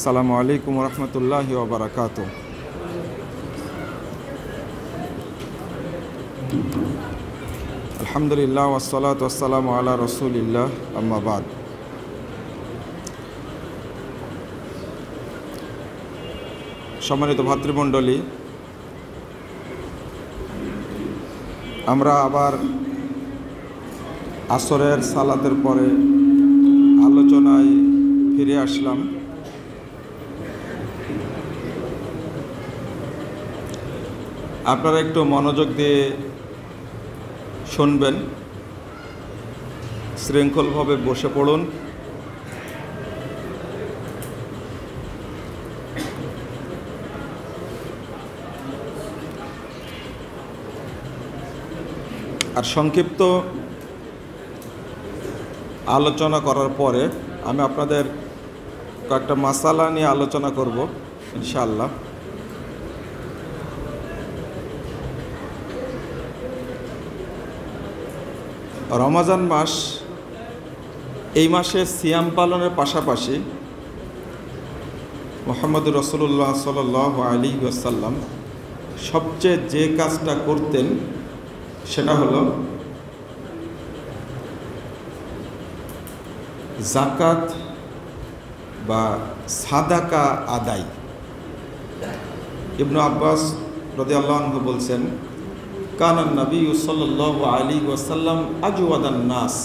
আসসালামু আলাইকুম রহমতুল্লাহি ওয়া বারাকাতুহু। আলহামদুলিল্লাহ ওয়াসসালাতু ওয়াসসালামু আলা রাসূলিল্লাহ, আম্মা বাদ। সম্মানিত ভাতৃমণ্ডলী, আমরা আবার আসরের সালাতের পরে আলোচনায় ফিরে আসলাম। আপনারা একটু মনোযোগ দিয়ে শুনবেন, শৃঙ্খলভাবে বসে পড়ুন। আর সংক্ষিপ্ত আলোচনা করার পরে আমি আপনাদের কয়েকটা মাসালা নিয়ে আলোচনা করব ইনশাআল্লাহ। রমজান মাস, এই মাসে সিয়াম পালনের পাশাপাশি মুহাম্মদুর রাসূলুল্লাহ সাল্লাল্লাহু আলাইহি ওয়াসাল্লাম সবচেয়ে যে কাজটা করতেন সেটা হলো যাকাত বা সাদাকা আদায়। ইবনে আব্বাস রাদিয়াল্লাহু আনহু বলছেন, কানান নবী সাল্লাল্লাহু আলাইহি ওয়াসাল্লাম আজওয়াদান নাস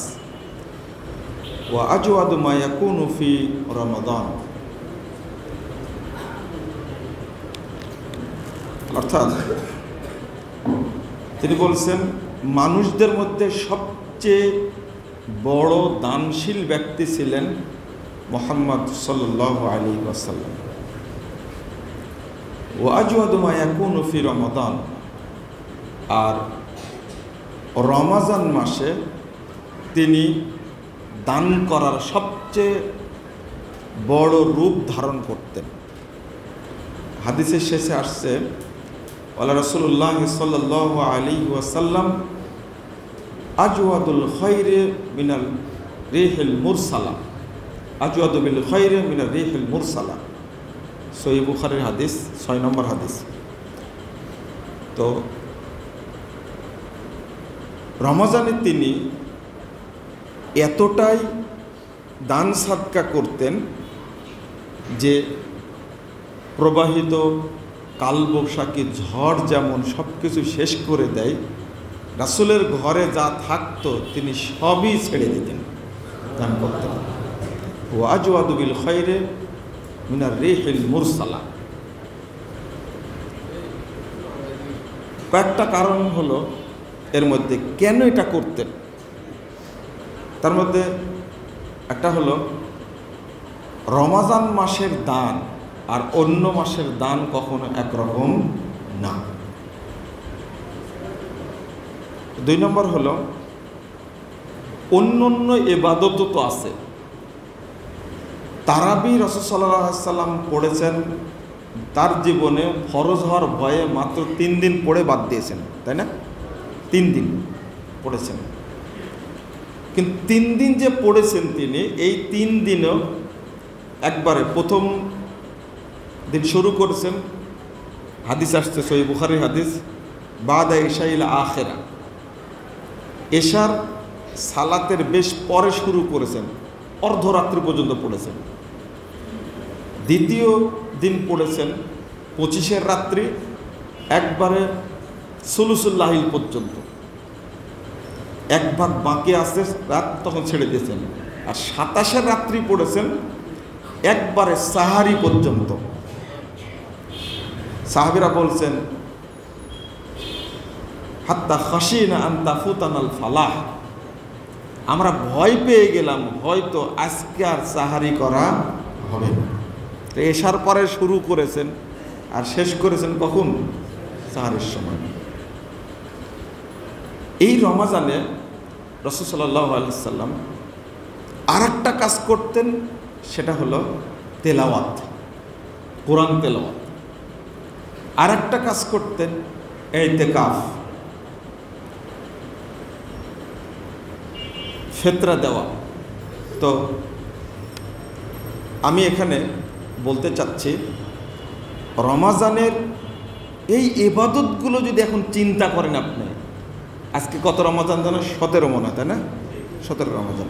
ওয়া আজওয়াদু মা ইয়াকুনু ফি রমাদান। অর্থাৎ তিনি বলছেন, মানুষদের মধ্যে সবচেয়ে বড় দানশীল ব্যক্তি ছিলেন মুহাম্মদ সাল্লাল্লাহু আলাইহি ওয়াসাল্লাম। ওয়া আজওয়াদু মা ইয়াকুনু ফি রমাদান, আর রমজান মাসে তিনি দান করার সবচেয়ে বড় রূপ ধারণ করতেন। হাদিসের শেষে আসছে, ওয়ালা রাসূলুল্লাহ সাল্লাল্লাহু আলাইহি ওয়াসাল্লাম আজওয়াদুল খায়রি মিনাল রিহিল মুরসালা, আজওয়াদু বিল খায়রি মিনাল রিহিল মুরসালা। সহিহ বুখারীর হাদিস, 6 নম্বর হাদিস। তো রমজানে তিনি এতটাই দান সাদকা করতেন যে প্রবাহিত কালবৈশাখী ঝড় যেমন সব কিছু শেষ করে দেয়, রাসূলের ঘরে যা থাকতো তিনি সবই ছেড়ে দিতেন, দান করতেন। ওয়া আজওয়াদু বিল খায়রি মিনার রিহিল মুরসালা। কয়েকটা কারণ হলো এর মধ্যে কেন এটা করতেন। তার মধ্যে একটা হলো রমজান মাসের দান আর অন্য মাসের দান কখনো একরকম না। 2 নম্বর হলো অন্য ইবাদতও তো আছে। তারাবি রাসূল সাল্লাল্লাহু আলাইহি ওয়াসাল্লাম পড়েছেন, তার জীবনে ফরজ হওয়ার ভয়ে মাত্র 3 দিন পড়ে বাদ দিয়েছেন, তাই না? 3 দিন পড়েছেন, কিন্তু 3 দিন যে পড়েছেন তিনি, এই 3 দিনও একবারে প্রথম দিন শুরু করেছেন। হাদিস আসছে, সহিহ বুখারীর হাদিস, বাদা ইশাইল আখিরা, এশার সালাতের বেশ পরে শুরু করেছেন, অর্ধরাত্রি পর্যন্ত পড়েছেন। দ্বিতীয় দিন পড়েছেন 25-এর রাত্রি, একবারে সুলুসুল লাইল পর্যন্ত, এক ভাগ বাকি আছে রাত, তখন ছেড়ে দিয়েছেন। আর 27-এর রাত্রি পড়েছেন একবারে সাহারি পর্যন্ত। সাহাবীরা বলছেন, হাত্তা খাশিনা আন তাফুতানাল ফালাহ, আমরা ভয় পেয়ে গেলাম হয়তো আজকে আর সাহারি করা হবে না। তো এশার পরে শুরু করেছেন আর শেষ করেছেন কখন? সাহারির সময়। এই রমজানে রাসূল সাল্লাল্লাহু আলাইহি ওয়াসাল্লাম আর একটা কাজ করতেন, সেটা হলো তেলাওয়াত, কোরআন তেলাওয়াত। আর একটা কাজ করতেন ইতিকাফ, ফিতরা দেওয়া। তো আমি এখানে বলতে চাচ্ছি, রমাজানের এই ইবাদতগুলো যদি এখন চিন্তা করেন আপনি, আজকে কত রমাজান জানেন? 17 মনে হয়, তাই না? 17 রমাজান,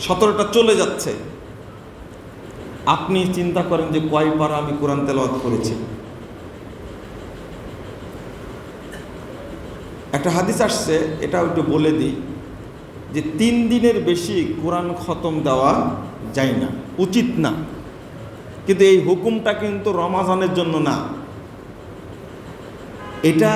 17টা চলে যাচ্ছে। আপনি চিন্তা করেন যে কয় পারা আমি কোরআন তেলাওয়াত করেছি। একটা হাদিস আসছে, এটা একটু বলে দিই, যে 3 দিনের বেশি কোরআন খতম দেওয়া যায় না, উচিত না। কিন্তু এই হুকুমটা কিন্তু রমাজানের জন্য না, এটা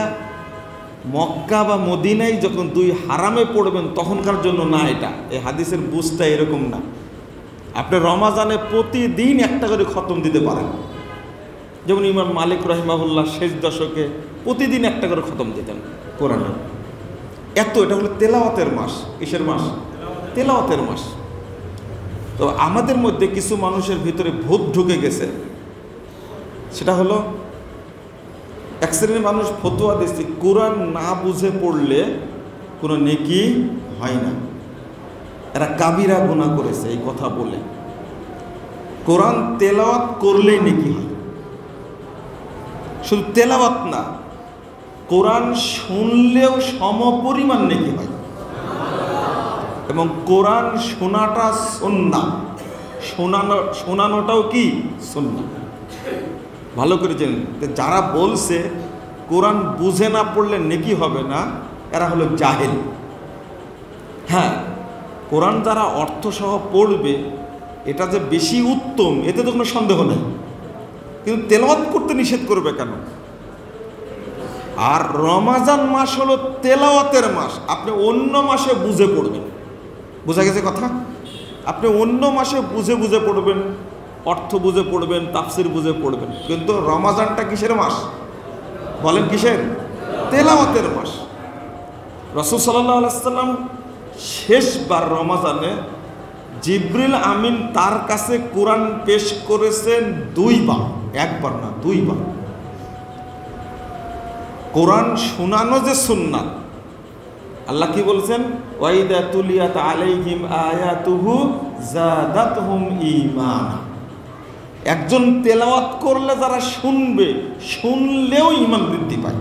মক্কা বা মদিনায় যখন 2 হারামে পড়বেন তখনকার জন্য না। এটা এই হাদিসের বুঝটা এরকম না। আপনি রমাজানে প্রতিদিন একটা করে খতম দিতে পারেন, যেমন ইমাম মালিক রহিমাহুল্লাহ শেষ দশকে প্রতিদিন একটা করে খতম দিতেন কোরআনে। এটা হলো তেলাওয়াতের মাস। কিসের মাস? তেলাওয়াতের মাস। তো আমাদের মধ্যে কিছু মানুষের ভিতরে ভূত ঢুকে গেছে, সেটা হলো এক শ্রেণীর মানুষ ফতোয়া দিচ্ছে কোরআন না বুঝে পড়লে কোনো নেকি হয় না। এরা কাবিরা গুনাহ করেছে এই কথা বলে। কোরআন তেলাওয়াত করলেই নেকি হয়, শুধু তেলাওয়াত না, কোরআন শুনলেও সমপরিমাণ নেকি হয়। এবং কোরআন শোনাটা সুন্নাহ, শোনানোটাও কি সুন্নাহ। ভালো করে জেনে, যারা বলছে কোরআন বুঝে না পড়লে নেকি হবে না, এরা হলো জাহেল। হ্যাঁ, কোরআন যারা অর্থসহ পড়বে এটা যে বেশি উত্তম, এতে তো কোনো সন্দেহ নেই, কিন্তু তেলাওয়াত করতে নিষেধ করবে কেন? আর রমাজান মাস হলো তেলাওয়াতের মাস। আপনি অন্য মাসে বুঝে পড়বেন, বোঝা গেছে কথা? আপনি অন্য মাসে বুঝে বুঝে পড়বেন, অর্থ বুঝে পড়বেন, তাফসির বুঝে পড়বেন, কিন্তু রমাজানটা কিসের মাস বলেন? কিসের? তেলাওয়াতের মাস। রাসূল সাল্লাল্লাহু আলাইহি ওয়াসাল্লাম শেষবার রমাজানে জিবরিল আমিন তার কাছে কোরআন পেশ করেছেন 2 বার, একবার না 2 বার। কোরআন শোনানো যে সুন্নাত, আল্লাহ কি বলছেন? ওয়াইদা তুলিয়াত আলাইহিম আয়াতুহু যাদাতহুম ঈমানা। একজন তেলাওয়াত করলে যারা শুনবে, শুনলেও ঈমান বৃদ্ধি পায়।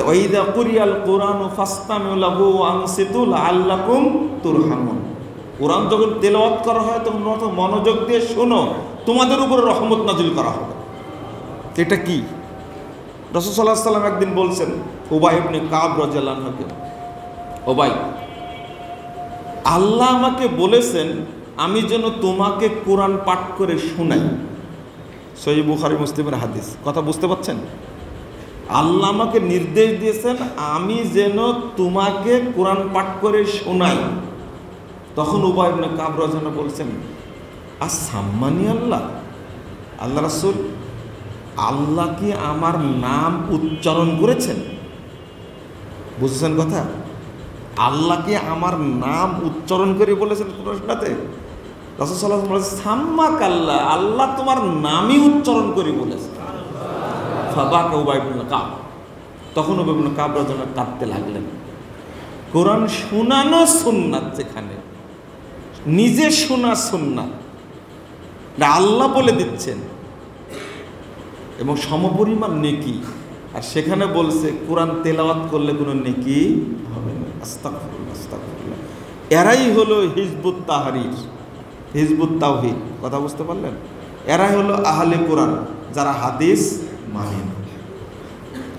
ওয়াইদা কুরিয়াল কুরআনু ফাসতামিউ লাহু ওয়া আনসিতু লাআল্লাকুম তুরহামুন। কোরআন যখন তেলাওয়াত করা হয় তখন মনোযোগ দিয়ে শোনো, তোমাদের উপরে রহমত নাজিল করা হবে। এটা কি? রাসূল সাল্লাল্লাহু আলাইহি ওয়াসাল্লাম একদিন বলছেন উবাই ইবনে কাব রাদিয়াল্লাহু আনহুকে, উবাই, আল্লাহ আমাকে বলেছেন আমি যেন তোমাকে কোরআন পাঠ করে শোনাই। সহিহ বুখারী মুসলিমের হাদিস। কথা বুঝতে পারছেন? আল্লাহ আমাকে নির্দেশ দিয়েছেন আমি যেন তোমাকে কোরআন পাঠ করে শোনাই। তখন উবাই ইবনে কাব রাদিয়াল্লাহু আনহু বলছেন, আসাম্মানি আল্লাহ, আল্লাহ রাসূল, আল্লাহ কি আমার নাম উচ্চারণ করেছেন? বুঝছেন কথা? আল্লাহ কি আমার নাম উচ্চারণ করে বলেছেন কোরআনটাতে? রাসূল সাল্লাল্লাহু আলাইহি ওয়াসাল্লাম বলেছেন, সাম্মাক আল্লাহ, আল্লাহ তোমার নামই উচ্চারণ করে বলেছেন। ফাবাকা উবাই ইবনে কাব। তখন উবাই ইবনে কাব রাদিয়াল্লাহু আনহু কাঁদতে লাগলেন। কোরআন শোনানো সুন্নাত, যেখানে নিজে শোনা সুন্নাত, আল্লাহ বলে দিচ্ছেন এবং সমপরিমাণ নেকি, আর সেখানে বলছে কোরআন তেলাওয়াত করলে কোনো নেকি হবে না। আস্তাগফিরুল্লাহ, আস্তাগফিরুল্লাহ। এরাই হলো হিজবুত তাহরীর, হিজবুত তাওহীদ। কথা বুঝতে পারলেন? এরাই হলো আহলে কোরআন, যারা হাদিস মানে না।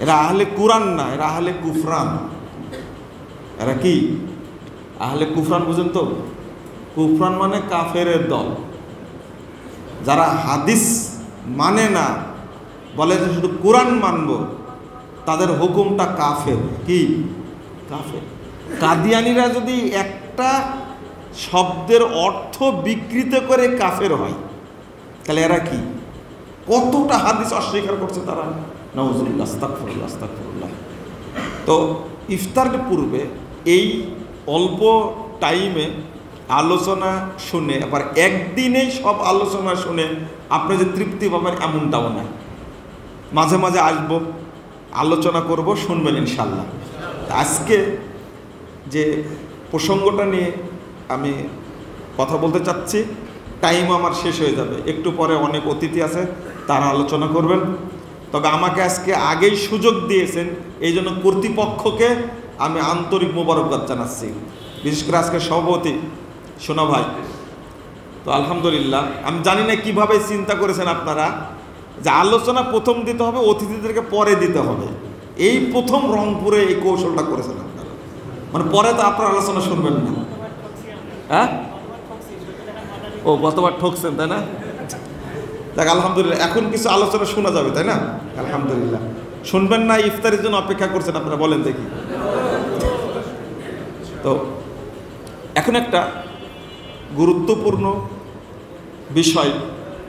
এরা আহলে কোরআন না, এরা আহলে কুফরান। এরা কি? আহলে কুফরান। বুঝেন তো? কুফরান মানে কাফেরের দল। যারা হাদিস মানে না, বলে যে শুধু কোরআন মানব, তাদের হুকুমটা কাফের। কি? কাফের। কাদিয়ানীরা যদি একটা শব্দের অর্থ বিকৃত করে কাফের হয়, তাহলে এরা কি? কতটা হাদিস অস্বীকার করছে তারা! নাউজুবিল্লাহ, আস্তাগফিরুল্লাহ, আস্তাগফিরুল্লাহ। তো ইফতারের পূর্বে এই অল্প টাইমে আলোচনা শুনে, আবার একদিনেই সব আলোচনা শুনে আপনি যে তৃপ্তি পাবেন এমনটাও না। মাঝে মাঝে আসবো, আলোচনা করব, শুনবেন ইনশাল্লাহ। আজকে যে প্রসঙ্গটা নিয়ে আমি কথা বলতে চাচ্ছি, টাইম আমার শেষ হয়ে যাবে। একটু পরে অনেক অতিথি আছে, তারা আলোচনা করবেন। তবে আমাকে আজকে আগেই সুযোগ দিয়েছেন, এই জন্য কর্তৃপক্ষকে আমি আন্তরিক মোবারকবাদ জানাচ্ছি। বিশেষ করে আজকে সভাপতি সোনা ভাই, তো আলহামদুলিল্লাহ। আমি জানি না কীভাবে চিন্তা করেছেন আপনারা যে আলোচনা প্রথম দিতে হবে, অতিথিদেরকে পরে দিতে হবে। এই প্রথম রংপুরে এই কৌশলটা করেছেন আপনারা, মানে পরে তো আপনার আলোচনা শুনবেন না। হ্যাঁ, ও গতবার ঠকছেন তাই না? দেখ আলহামদুলিল্লাহ, এখন কিছু আলোচনা শোনা যাবে তাই না? আলহামদুলিল্লাহ। শুনবেন না ইফতারের জন্য অপেক্ষা করছেন আপনারা, বলেন দেখি। তো এখন একটা গুরুত্বপূর্ণ বিষয়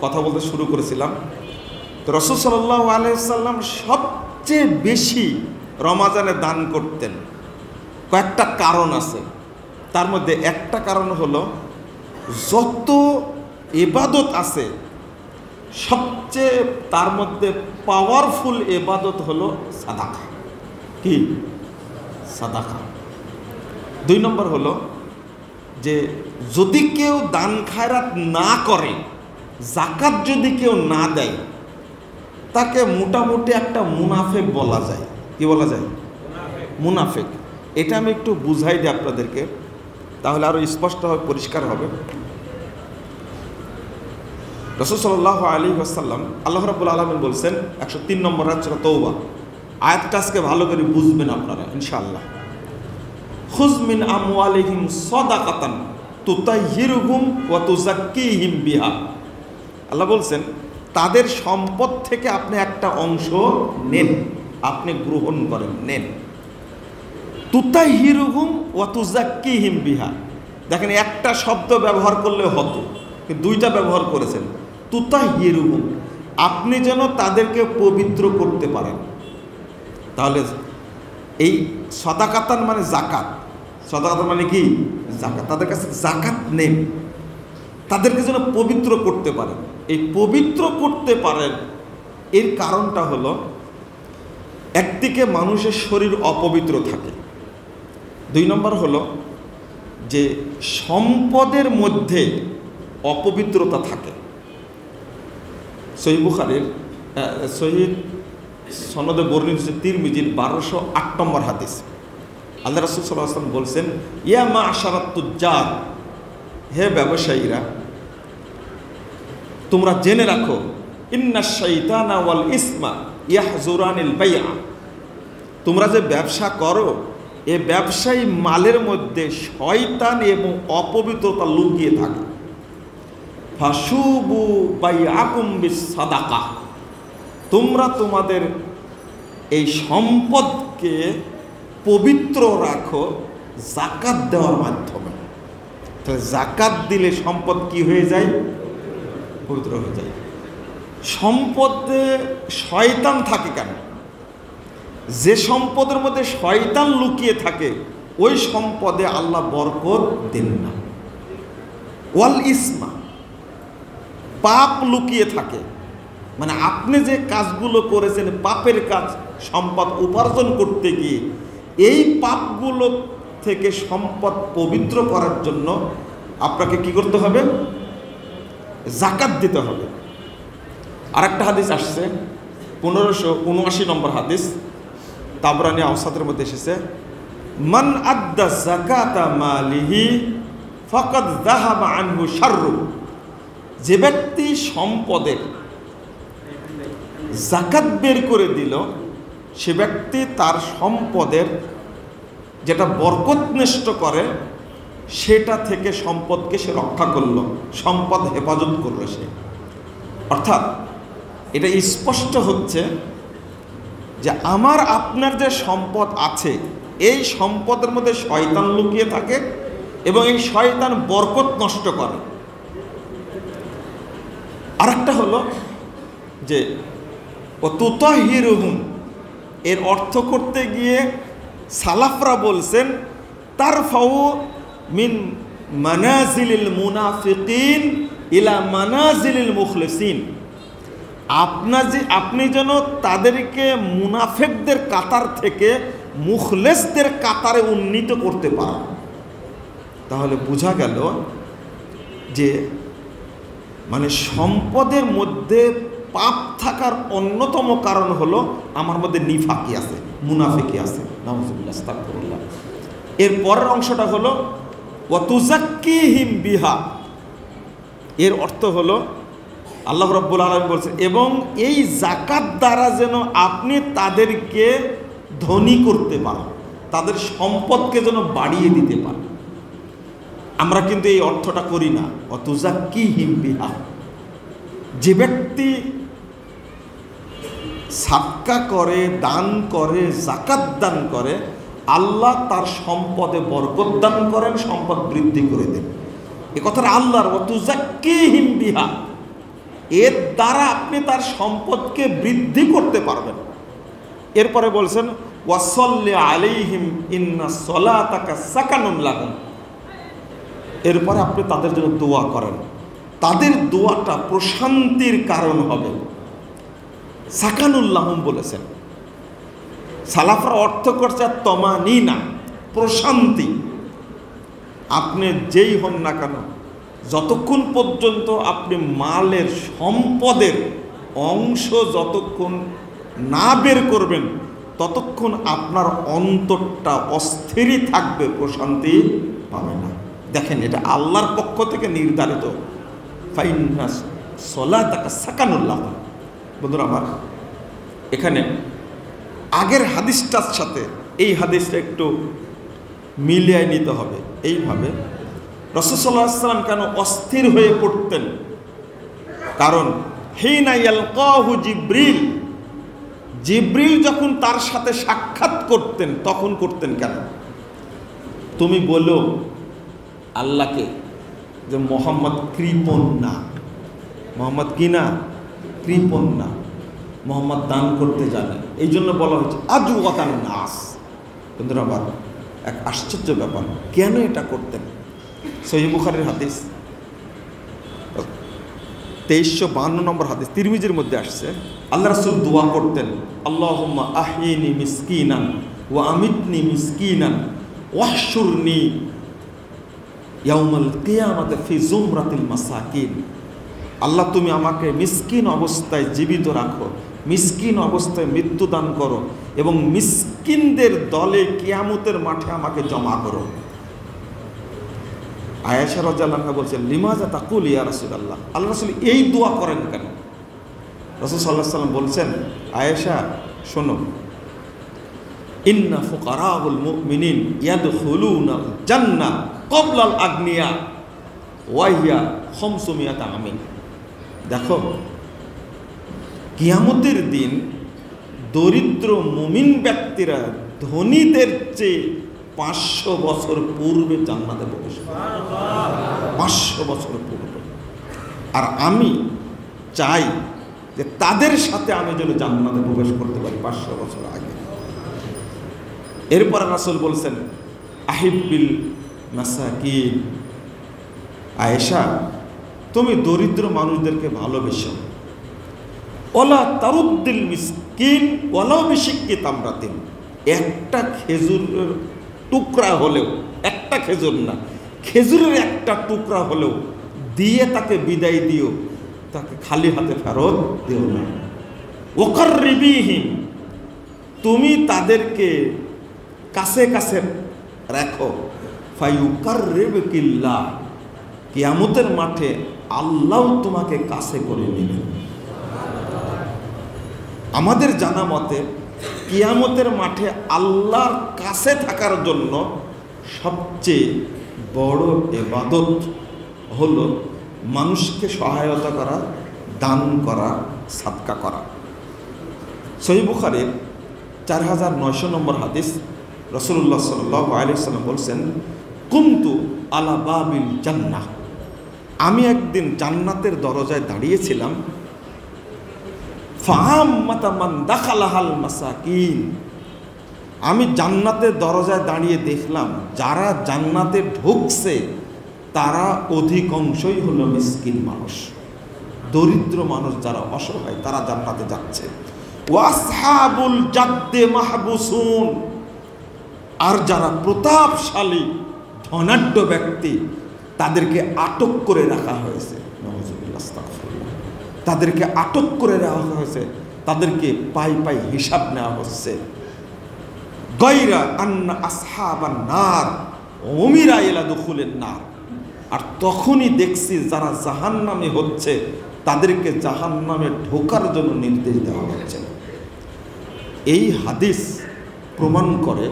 কথা বলতে শুরু করেছিলাম। তো রাসূল সাল্লাল্লাহু আলাইহি সাল্লাম সবচেয়ে বেশি রমাজানে দান করতেন। কয়েকটা কারণ আছে, তার মধ্যে একটা কারণ হলো যত ইবাদত আছে সবচেয়ে তার মধ্যে পাওয়ারফুল ইবাদত হলো সাদাকা। কি? সাদাকা। 2 নম্বর হলো যে যদি কেউ দান খায়রাত না করে, যাকাত যদি কেউ না দেয়, তাকে মোটামুটি একটা মুনাফেক বলা যায়। কি বলা যায়? মুনাফেক। এটা আমি একটু বুঝাই দিই আপনাদেরকে, তাহলে আরো স্পষ্ট হবে, পরিষ্কার হবে। রাসূল সাল্লাল্লাহু আলাইহি ওয়াসাল্লাম, আল্লাহ রাব্বুল আলামিন বলছেন 103 নম্বর আয়াত সূরা তাওবা। আয়াতটা আজকে ভালো করে বুঝবেন আপনারা ইনশাআল্লাহ। খুয মিন আমওয়ালিহিম সাদাকাতান তুতাহহিরুহুম ওয়া তুযাক্কিহিম বিহা। আল্লাহ বলছেন তাদের সম্পদ থেকে আপনি একটা অংশ নেন, আপনি গ্রহণ করেন, নেন। তুতাহহিরুহুম ওয়া তুযাক্কিহিম বিহা। দেখেন একটা শব্দ ব্যবহার করলে হতো, কিন্তু 2টা ব্যবহার করেছেন। তুতাহহিরুহুম, আপনি যেন তাদেরকে পবিত্র করতে পারেন। তাহলে এই সাদাকাতান মানে যাকাত। সাদাকাতান মানে কি? যাকাত। তাদের কাছে যাকাত নেন, তাদেরকে যেন পবিত্র করতে পারেন। এই পবিত্র করতে পারেন এর কারণটা হলো, একদিকে মানুষের শরীর অপবিত্র থাকে, 2 নম্বর হলো যে সম্পদের মধ্যে অপবিত্রতা থাকে। সহিহ বুখারীর সহিহ সনদে বর্ণিত তিরমিজির 1208 নম্বর হাদিস। আল্লাহ রাসূল সাল্লাল্লাহু আলাইহি ওয়াসাল্লাম বলছেন, ইয়া মা'শারাত তুজ্জার, হে ব্যবসায়ীরা, তোমরা জেনে রাখো, ইন্নাশ শাইতানা ওয়াল ইসমা ইয়াহজুরানিল বাইআ, তোমরা যে ব্যবসা করো এ ব্যবসায়ী মালের মধ্যে শয়তান এবং অপবিত্রতা লুকিয়ে থাকে। ফাশুবু বাইআকুম বিসাদাকা, তোমরা তোমাদের এই সম্পদকে পবিত্র রাখো যাকাত দেওয়ার মাধ্যমে। তাহলে যাকাত দিলে সম্পদ কি হয়ে যায়? পবিত্র হয়ে যায়। সম্পদে শয়তান থাকে কেন? যে সম্পদের মধ্যে শয়তান লুকিয়ে থাকে ওই সম্পদে আল্লাহ বরকত দেন না। ওয়াল ইসমা, পাপ লুকিয়ে থাকে, মানে আপনি যে কাজগুলো করেছেন পাপের কাজ, সম্পদ উপার্জন করতে গিয়ে এই পাপগুলো থেকে সম্পদ পবিত্র করার জন্য আপনাকে কি করতে হবে? যাকাত দিতে হবে। আরেকটা হাদিস আসছে 1579 নম্বর হাদিস, তাবরানী আওসাতের মধ্যে এসেছে, মান আদ্দা যাকাতা মালিহি ফাকাদ যাহাবা আনহু শাররু, যে ব্যক্তি সম্পদের যাকাত বের করে দিল সে ব্যক্তি তার সম্পদের যেটা বরকত নষ্ট করে সেটা থেকে সম্পদকে সে রক্ষা করলো, সম্পদ হেফাজত করলো সে। অর্থাৎ এটা স্পষ্ট হচ্ছে যে আমার আপনার যে সম্পদ আছে এই সম্পদের মধ্যে শয়তান লুকিয়ে থাকে এবং এই শয়তান বরকত নষ্ট করে। আরেকটা হলো যে ও তুতাহহিরুহুম, এর অর্থ করতে গিয়ে সালাফরা বলছেন তারফাউ মিন মানাজিলিল মুনাফিকিন ইলা মানাজিলিল মুখলিসিন, আপনি যেন তাদেরকে মুনাফিকদের কাতার থেকে মুখলেসদের কাতারে উন্নীত করতে পারেন। তাহলে বোঝা গেল যে মানে সম্পদের মধ্যে পাপ থাকার অন্যতম কারণ হলো আমার মধ্যে নিফাকি আছে, মুনাফিকি আছে। নাউযুবিল্লাহ, আস্তাগফিরুল্লাহ। এর পরের অংশটা হলো ওয়া তুযাক্কিহিম বিহা। এর অর্থ হলো আল্লাহ রাব্বুল আলামিন বলছেন, এবং এই যাকাত দ্বারা যেন আপনি তাদেরকে ধনী করতে পারেন, তাদের সম্পদকে যেন বাড়িয়ে দিতে পারেন। আমরা কিন্তু এই অর্থটা করি না। ওয়া তুযাক্কিহিম বিহা। যে ব্যক্তি সাদকা করে, দান করে, যাকাত দান করে, আল্লাহ তার সম্পদে বরকত দান করেন, সম্পদ বৃদ্ধি করে দেন। এ কথাটা আল্লাহর। ওয়া তুযাক্কিহিম বিহা, এর দ্বারা আপনি তার সম্পদকে বৃদ্ধি করতে পারবেন। এরপরে বলছেন ওয়াসাল্লি আলাইহিম ইন্না সলাতাকা সাকানুন লাহুম। এরপরে আপনি তাদের জন্য দোয়া করেন, তাদের দোয়াটা প্রশান্তির কারণ হবে। সাকানুল লাহুম বলেছেন। সালাফরা অর্থ করছে তমানিনা, প্রশান্তি। আপনি যেই হন না কেন, যতক্ষণ পর্যন্ত আপনি মালের সম্পদের অংশ যতক্ষণ না বের করবেন, ততক্ষণ আপনার অন্তরটা অস্থিরই থাকবে, প্রশান্তি পাবে না। দেখেন, এটা আল্লাহর পক্ষ থেকে নির্ধারিত। ফাইন্না সলাতাকা সাকানুল লাহুম। বন্ধুরা আমার, এখানে আগের হাদিসটার সাথে এই হাদিসটা একটু মিলিয়ে নিতে হবে। এইভাবে রাসূল সাল্লাল্লাহু আলাইহি ওয়াসাল্লাম কেন অস্থির হয়ে পড়তেন? কারণ হিনা ইয়ালকাহু জিবরিল, জিবরিল যখন তার সাথে সাক্ষাৎ করতেন তখন করতেন কেন? তুমি বলো আল্লাহকে যে মোহাম্মদ কৃপণ না, মোহাম্মদ কি না, কৃপণ না, মোহাম্মদ দান করতে জানে। এই জন্য বলা হয়েছে আজওয়াতান নাস। বন্ধুরা আমার, এক আশ্চর্য ব্যাপার, কেন এটা করতেন? সহিহ বুখারীর হাদিস 2352 নম্বর হাদিস, তিরমিজির মধ্যে আসছে, আল্লাহ রাসূল দোয়া করতেন, আল্লাহুম্মা আহইনি মিসকিনান ওয়া আমিতনি মিসকিনান ওয়াহশুরনি ইয়াউমাল কিয়ামাতি ফি জুমরাতিল মাসাকিন। আল্লাহ, তুমি আমাকে মিসকিন অবস্থায় জীবিত রাখো, মিসকিন অবস্থায় মৃত্যু দান করো, এবং মিসকিনদের দলে কিয়ামতের মাঠে আমাকে জমা করো। আয়েশা রাদিয়াল্লাহু আনহা বলছেন, লিমাযা তাকুল ইয়া রাসূলুল্লাহ, আল্লাহ রাসূল এই দোয়া করেন কেন? রাসূল সাল্লাল্লাহু আলাইহি ওয়াসাল্লাম বলছেন, আয়েশা শোনো, ইন্না ফুকারাউল মুমিনিন ইয়াদখুলুনাল জান্নাহ ক্বাবলাল আগনিয়া ওয়া হিয়া 500 আমিন। দেখো, কিয়ামতের দিন দরিদ্র মুমিন ব্যক্তিরা ধনীদের চেয়ে 500 বছর পূর্বে জান্নাতে প্রবেশ করবে। 500 বছর পূর্বে। আর আমি চাই যে তাদের সাথে আমি যেন জান্নাতে প্রবেশ করতে পারি 500 বছর আগে। এরপর রাসূল বলছেন, আহিব্বিল মাসাকিন, আয়েশা তুমি দরিদ্র মানুষদেরকে ভালোবেসো। ওলা তারুদ্দিল মিসকিন ওয়ালাউ বিশিক্কি তামরাতিন, একটা খেজুরের টুকরা হলেও, একটা খেজুর না, খেজুরের একটা টুকরা হলেও দিয়ে তাকে বিদায় দিও, তাকে খালি হাতে ফেরত দিও না। ওয়াকাররিবিহিম, তুমি তাদেরকে কাছে কাছে রাখো। ফায়ুকাররিবুকিল্লাহ, কিয়ামতের মাঠে আল্লাহ তোমাকে কাছে করে নেবেন। আমাদের জানা মতে কিয়ামতের মাঠে আল্লাহর কাছে থাকার জন্য সবচেয়ে বড় ইবাদত হলো মানুষকে সহায়তা করা, দান করা, সাদকা করা। সহিহ বুখারীর 4900 নম্বর হাদিস, রাসূলুল্লাহ সাল্লাল্লাহু আলাইহি ওয়াসাল্লাম বলছেন, কুনতু আলা বাবিল জান্নাহ, আমি একদিন জান্নাতের দরজায় দাঁড়িয়েছিলাম। ফাআম্মাতা মান দাখালাহাল মাসাকিন, আমি জান্নাতের দরজায় দাঁড়িয়ে দেখলাম যারা জান্নাতে ঢুকছে তারা অধিকাংশই হলো মিসকিন মানুষ, দরিদ্র মানুষ, যারা অসহায়, তারা জান্নাতে যাচ্ছে। ওয়াসহাবুল জাদ্দে মাহবুসুন, আর যারা প্রতাপশালী ধনাঢ্য ব্যক্তি তাদেরকে আটক করে রাখা হয়েছে। নাউযুবিল্লাহ। তাদেরকে আটক করে নেওয়া হয়েছে, তাদেরকে পাই পাই হিসাব নেওয়া হচ্ছে। গায়রা আন্না আসহাবান নার উমিরা ইলা দুখুলিন নার। আর তখনই দেখছি যারা জাহান্নামে হচ্ছে তাদেরকে জাহান্নামে ঢোকার জন্য নির্দেশ দেওয়া হচ্ছে। এই হাদিস প্রমাণ করে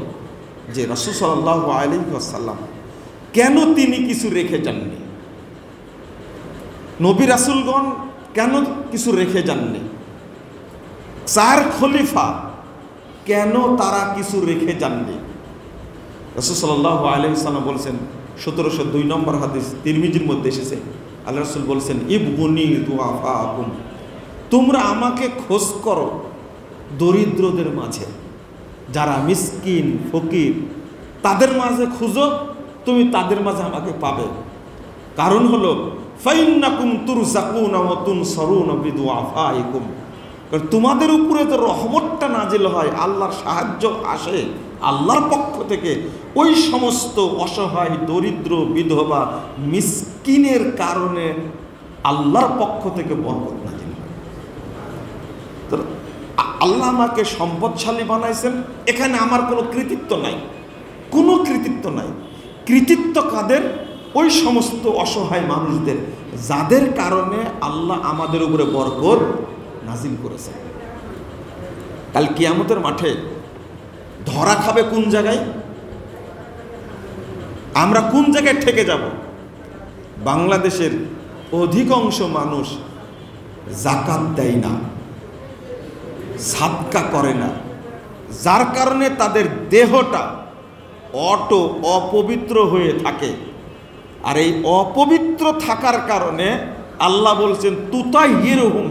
যে রাসূল সাল্লাল্লাহু আলাইহি ওয়াসাল্লাম কেন তিনি কিছু রেখে যাননি। নবী রাসূলগণ কেন কিছু রেখে যাননি, চার খলিফা কেন তারা কিছু রেখে যাননি। রাসূল সাল্লাল্লাহু আলাইহি ওয়াসাল্লাম বলেছেন, 1702 নম্বর হাদিস তিরমিজির মধ্যে এসেছে, আল্লাহ রাসূল বলেছেন, ইবগুনি দুআফাকুম, তোমরা আমাকে খোঁজ করো দরিদ্রদের মাঝে, যারা মিসকিন ফকির তাদের মাঝে খুঁজো, তুমি তাদের মাঝে আমাকে পাবে। কারণ হলো ফাইন্নাকুম তুরজাকুনা ওয়া তুনসারুনা বিদুআফাইকুম, কারণ তোমাদের উপরে তো রহমতটা নাজিল হয়, আল্লাহর সাহায্য আসে আল্লাহর পক্ষ থেকে, ওই সমস্ত অসহায় দরিদ্র বিধবা মিসকিনের কারণে আল্লাহর পক্ষ থেকে বরকত নাজিল হয়। তো আল্লাহ আমাকে সম্পদশালী বানাইছেন, এখানে আমার কোনো কৃতিত্ব নাই, কোনো কৃতিত্ব নাই। কৃতিত্ব কাদের? ওই সমস্ত অসহায় মানুষদের, যাদের কারণে আল্লাহ আমাদের উপরে বরকত নাজিল করেছে। কাল কিয়ামতের মাঠে ধরা খাবে কোন জায়গায়? আমরা কোন জায়গায় ঠেকে যাব? বাংলাদেশের অধিকাংশ মানুষ যাকাত দেয় না, সাদকা করে না, যার কারণে তাদের দেহটা অপবিত্র হয়ে থাকে। আর এই অপবিত্র থাকার কারণে আল্লাহ বলছেন তুতাহিরুহুম,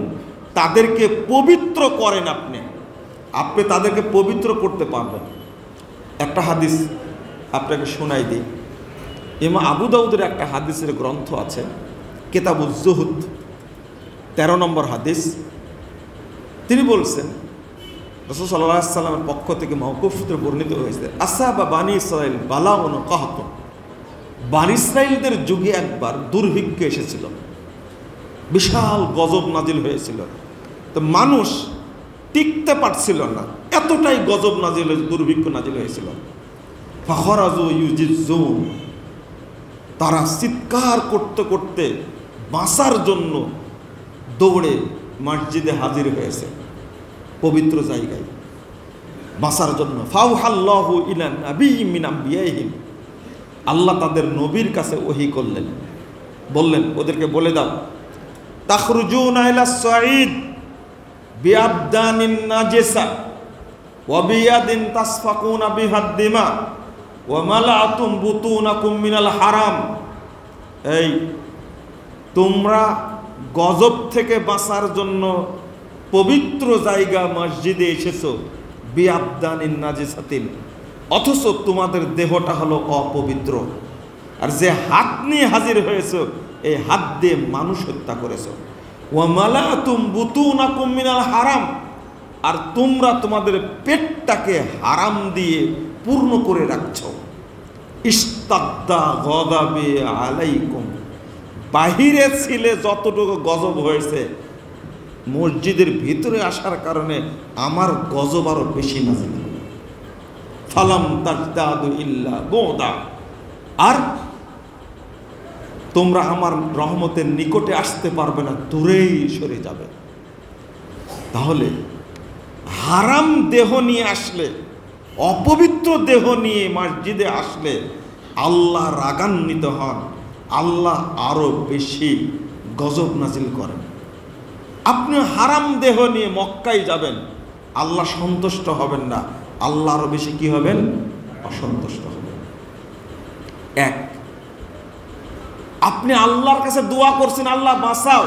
তাদেরকে পবিত্র করেন আপনি তাদেরকে পবিত্র করতে পারবেন। একটা হাদিস আপনাকে শোনাই দিই। ইমাম আবু দাউদের একটা হাদিসের গ্রন্থ আছে, কিতাবুজ জুহুদ, 13 নম্বর হাদিস। তিনি বলছেন, রাসূল সাল্লাল্লাহু আলাইহি ওয়াসাল্লামের পক্ষ থেকে মাওকুফে বর্ণিত হয়েছে, আসাবা বানি ইসরাইল বালাউন কাহতুন, বানি ইসরাইলদের যুগে একবার দুর্ভিক্ষ এসেছিল, বিশাল গজব নাজিল হয়েছিল। তো মানুষ টিকতে পারছিল না, এতটাই গজব নাজিল হয়েছে, দুর্ভিক্ষ নাজিল হয়েছিল। ফাখরাজু ইউজিজুন, তারা চিৎকার করতে করতে বাঁচার জন্য দৌড়ে মসজিদে হাজির হয়েছে, পবিত্র জায়গায় বাঁচার জন্য। ফাওহাল্লাহু ইলা নাবিয়্যিম মিন আম্বিয়াইহিম, আল্লাহ তাদের নবীর কাছে ওহী করলেন, বললেন ওদেরকে বলে দাও, তাখরুজুনা ইলা সাঈদ বিআবদানিন নাজিসা ওয়া বিয়াদিন তাসফাকুনা বিহাদ দিমা ওয়া মালাআতুম বুতুনাকুম মিনাল হারাম। এই তোমরা গজব থেকে বাঁচার জন্য পবিত্র জায়গা মসজিদে এসেছো, বিআবদানিন নাজিসাতিন, অথচ তোমাদের দেহটা হলো অপবিত্র। আর যে হাত নিয়ে হাজির হয়েছো, এই হাত দিয়ে মানুষ হত্যা করেছো। ওয়া মালাতুম বুতুনাকুম মিনাল হারাম, আর তোমরা তোমাদের পেটটাকে হারাম দিয়ে পূর্ণ করে রাখছো। ইস্তাদ্দা গদাবি আলাইকুম, বাহিরে ছিলে যতটুকু গজব হয়েছে, মসজিদের ভিতরে আসার কারণে আমার গজব আরো বেশি নাজিল হলো। ফালাম তাজদাদু ইল্লা বুদা, আর তোমরা আমার রহমতের নিকটে আসতে পারবে না, দূরেই সরে যাবে। তাহলে হারাম দেহ নিয়ে আসলে, অপবিত্র দেহ নিয়ে মসজিদে আসলে আল্লাহ রাগান্বিত হন, আল্লাহ আরো বেশি গজব নাজিল করেন। আপনি হারাম দেহ নিয়ে মক্কায় যাবেন, আল্লাহ সন্তুষ্ট হবেন না, আল্লাহ আরো বেশি কি হবেন? অসন্তুষ্ট হবেন। এক, আপনি আল্লাহর কাছে দোয়া করছেন, আল্লাহ বাঁচাও,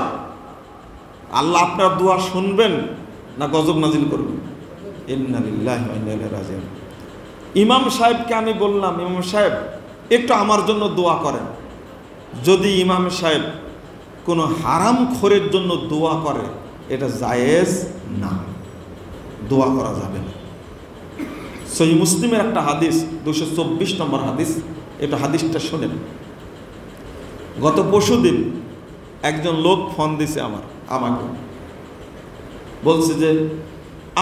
আল্লাহ আপনার দোয়া শুনবেন না গজব নাজিল করবেন? ইন্না লিল্লাহি ওয়া ইন্না ইলাইহি রাজিউন। ইমাম সাহেবকে আমি বললাম, ইমাম সাহেব একটু আমার জন্য দোয়া করেন। যদি ইমাম সাহেব কোনো হারাম খোরের জন্য দোয়া করে, এটা জায়েজ না, দোয়া করা যাবে না। সহিহ মুসলিমের একটা হাদিস, 224 নম্বর হাদিস, এটা হাদিসটা শোনেন। গত পরশুদিন একজন লোক ফোন দিছে আমার, আমাকে বলছে যে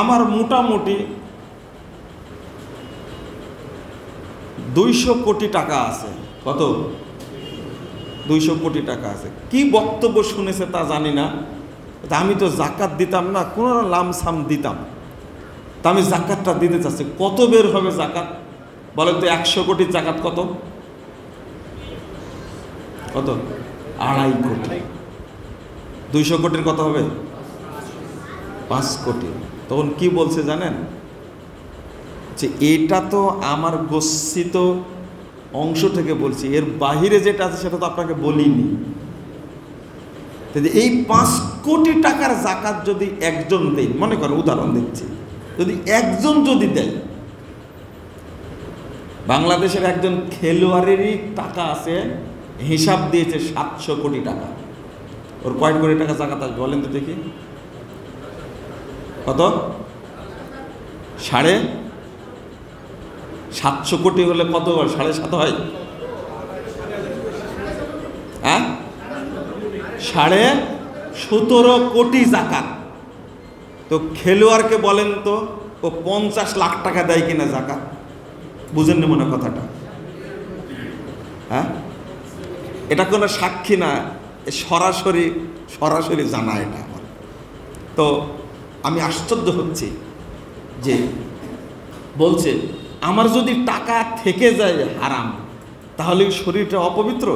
আমার মোটামুটি 200 কোটি টাকা আছে। কত? 200 কোটি টাকা আছে। কি বক্তব্য শুনেছে তা জানি না। আমি তো জাকাত দিতাম না, কোনো লামসাম দিতাম, তা আমি জাকাতটা দিতে চাচ্ছি। কত বের হবে জাকাত বলে তো? 100 কোটি জাকাত কত? কত? 2.5 কোটি। 200 কোটির কত হবে? 5 কোটি। তখন কি বলছে জানেন? যে এটা তো আমার গচ্ছিত অংশ থেকে বলছি, এর বাহিরে যেটা আছে সেটা তো আপনাকে বলিনি। এই 5 কোটি টাকার জাকাত যদি একজন দেয়, মনে করেন উদাহরণ দিচ্ছি, যদি একজন যদি দেয়, বাংলাদেশের একজন খেলোয়াড়েরই টাকা আছে, হিসাব দিয়েছে 700 কোটি টাকা। ওর কয় কোটি টাকা জাকাত আসবে বলেন তো দেখি? কত? 750 কোটি হলে কত হয়? 7.5 হয়? হ্যাঁ, 17.5 কোটি জাকাত। তো খেলোয়াড়কে বলেন তো ও 50 লাখ টাকা দেয় কিনা জাকাত? বুঝেননি মনে কথাটা? হ্যাঁ, এটা কোনো সাক্ষী না, সরাসরি জানা এটা আমার। তো আমি আশ্চর্য হচ্ছি যে বলছে আমার যদি টাকা থেকে যায় হারাম, তাহলে শরীরটা অপবিত্র।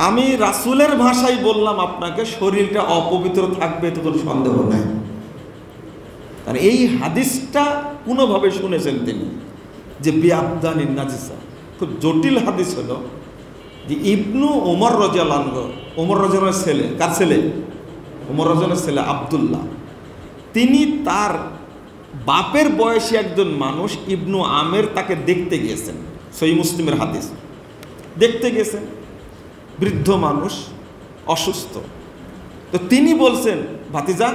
আমি রাসূলের ভাষায় বললাম আপনাকে, শরীরটা অপবিত্র থাকবে এতে কোনো সন্দেহ নাই। কারণ এই হাদিসটা কোনোভাবে শুনেছেন তিনি যে বিআবদানিন নাজিসা, খুব জটিল হাদিস হলো যে ইবনু ওমর রাদিয়াল্লাহু আনহু, ওমর রাদিয়াল্লাহু ছেলে, কার ছেলে? ওমর রাদিয়াল্লাহু ছেলে আব্দুল্লাহ। তিনি তার বাপের বয়সী একজন মানুষ ইবনু আমের তাকে দেখতে গিয়েছেন, সহিহ মুসলিমের হাদিস। দেখতে গেছেন, বৃদ্ধ মানুষ, অসুস্থ। তো তিনি বলছেন, ভাতিজা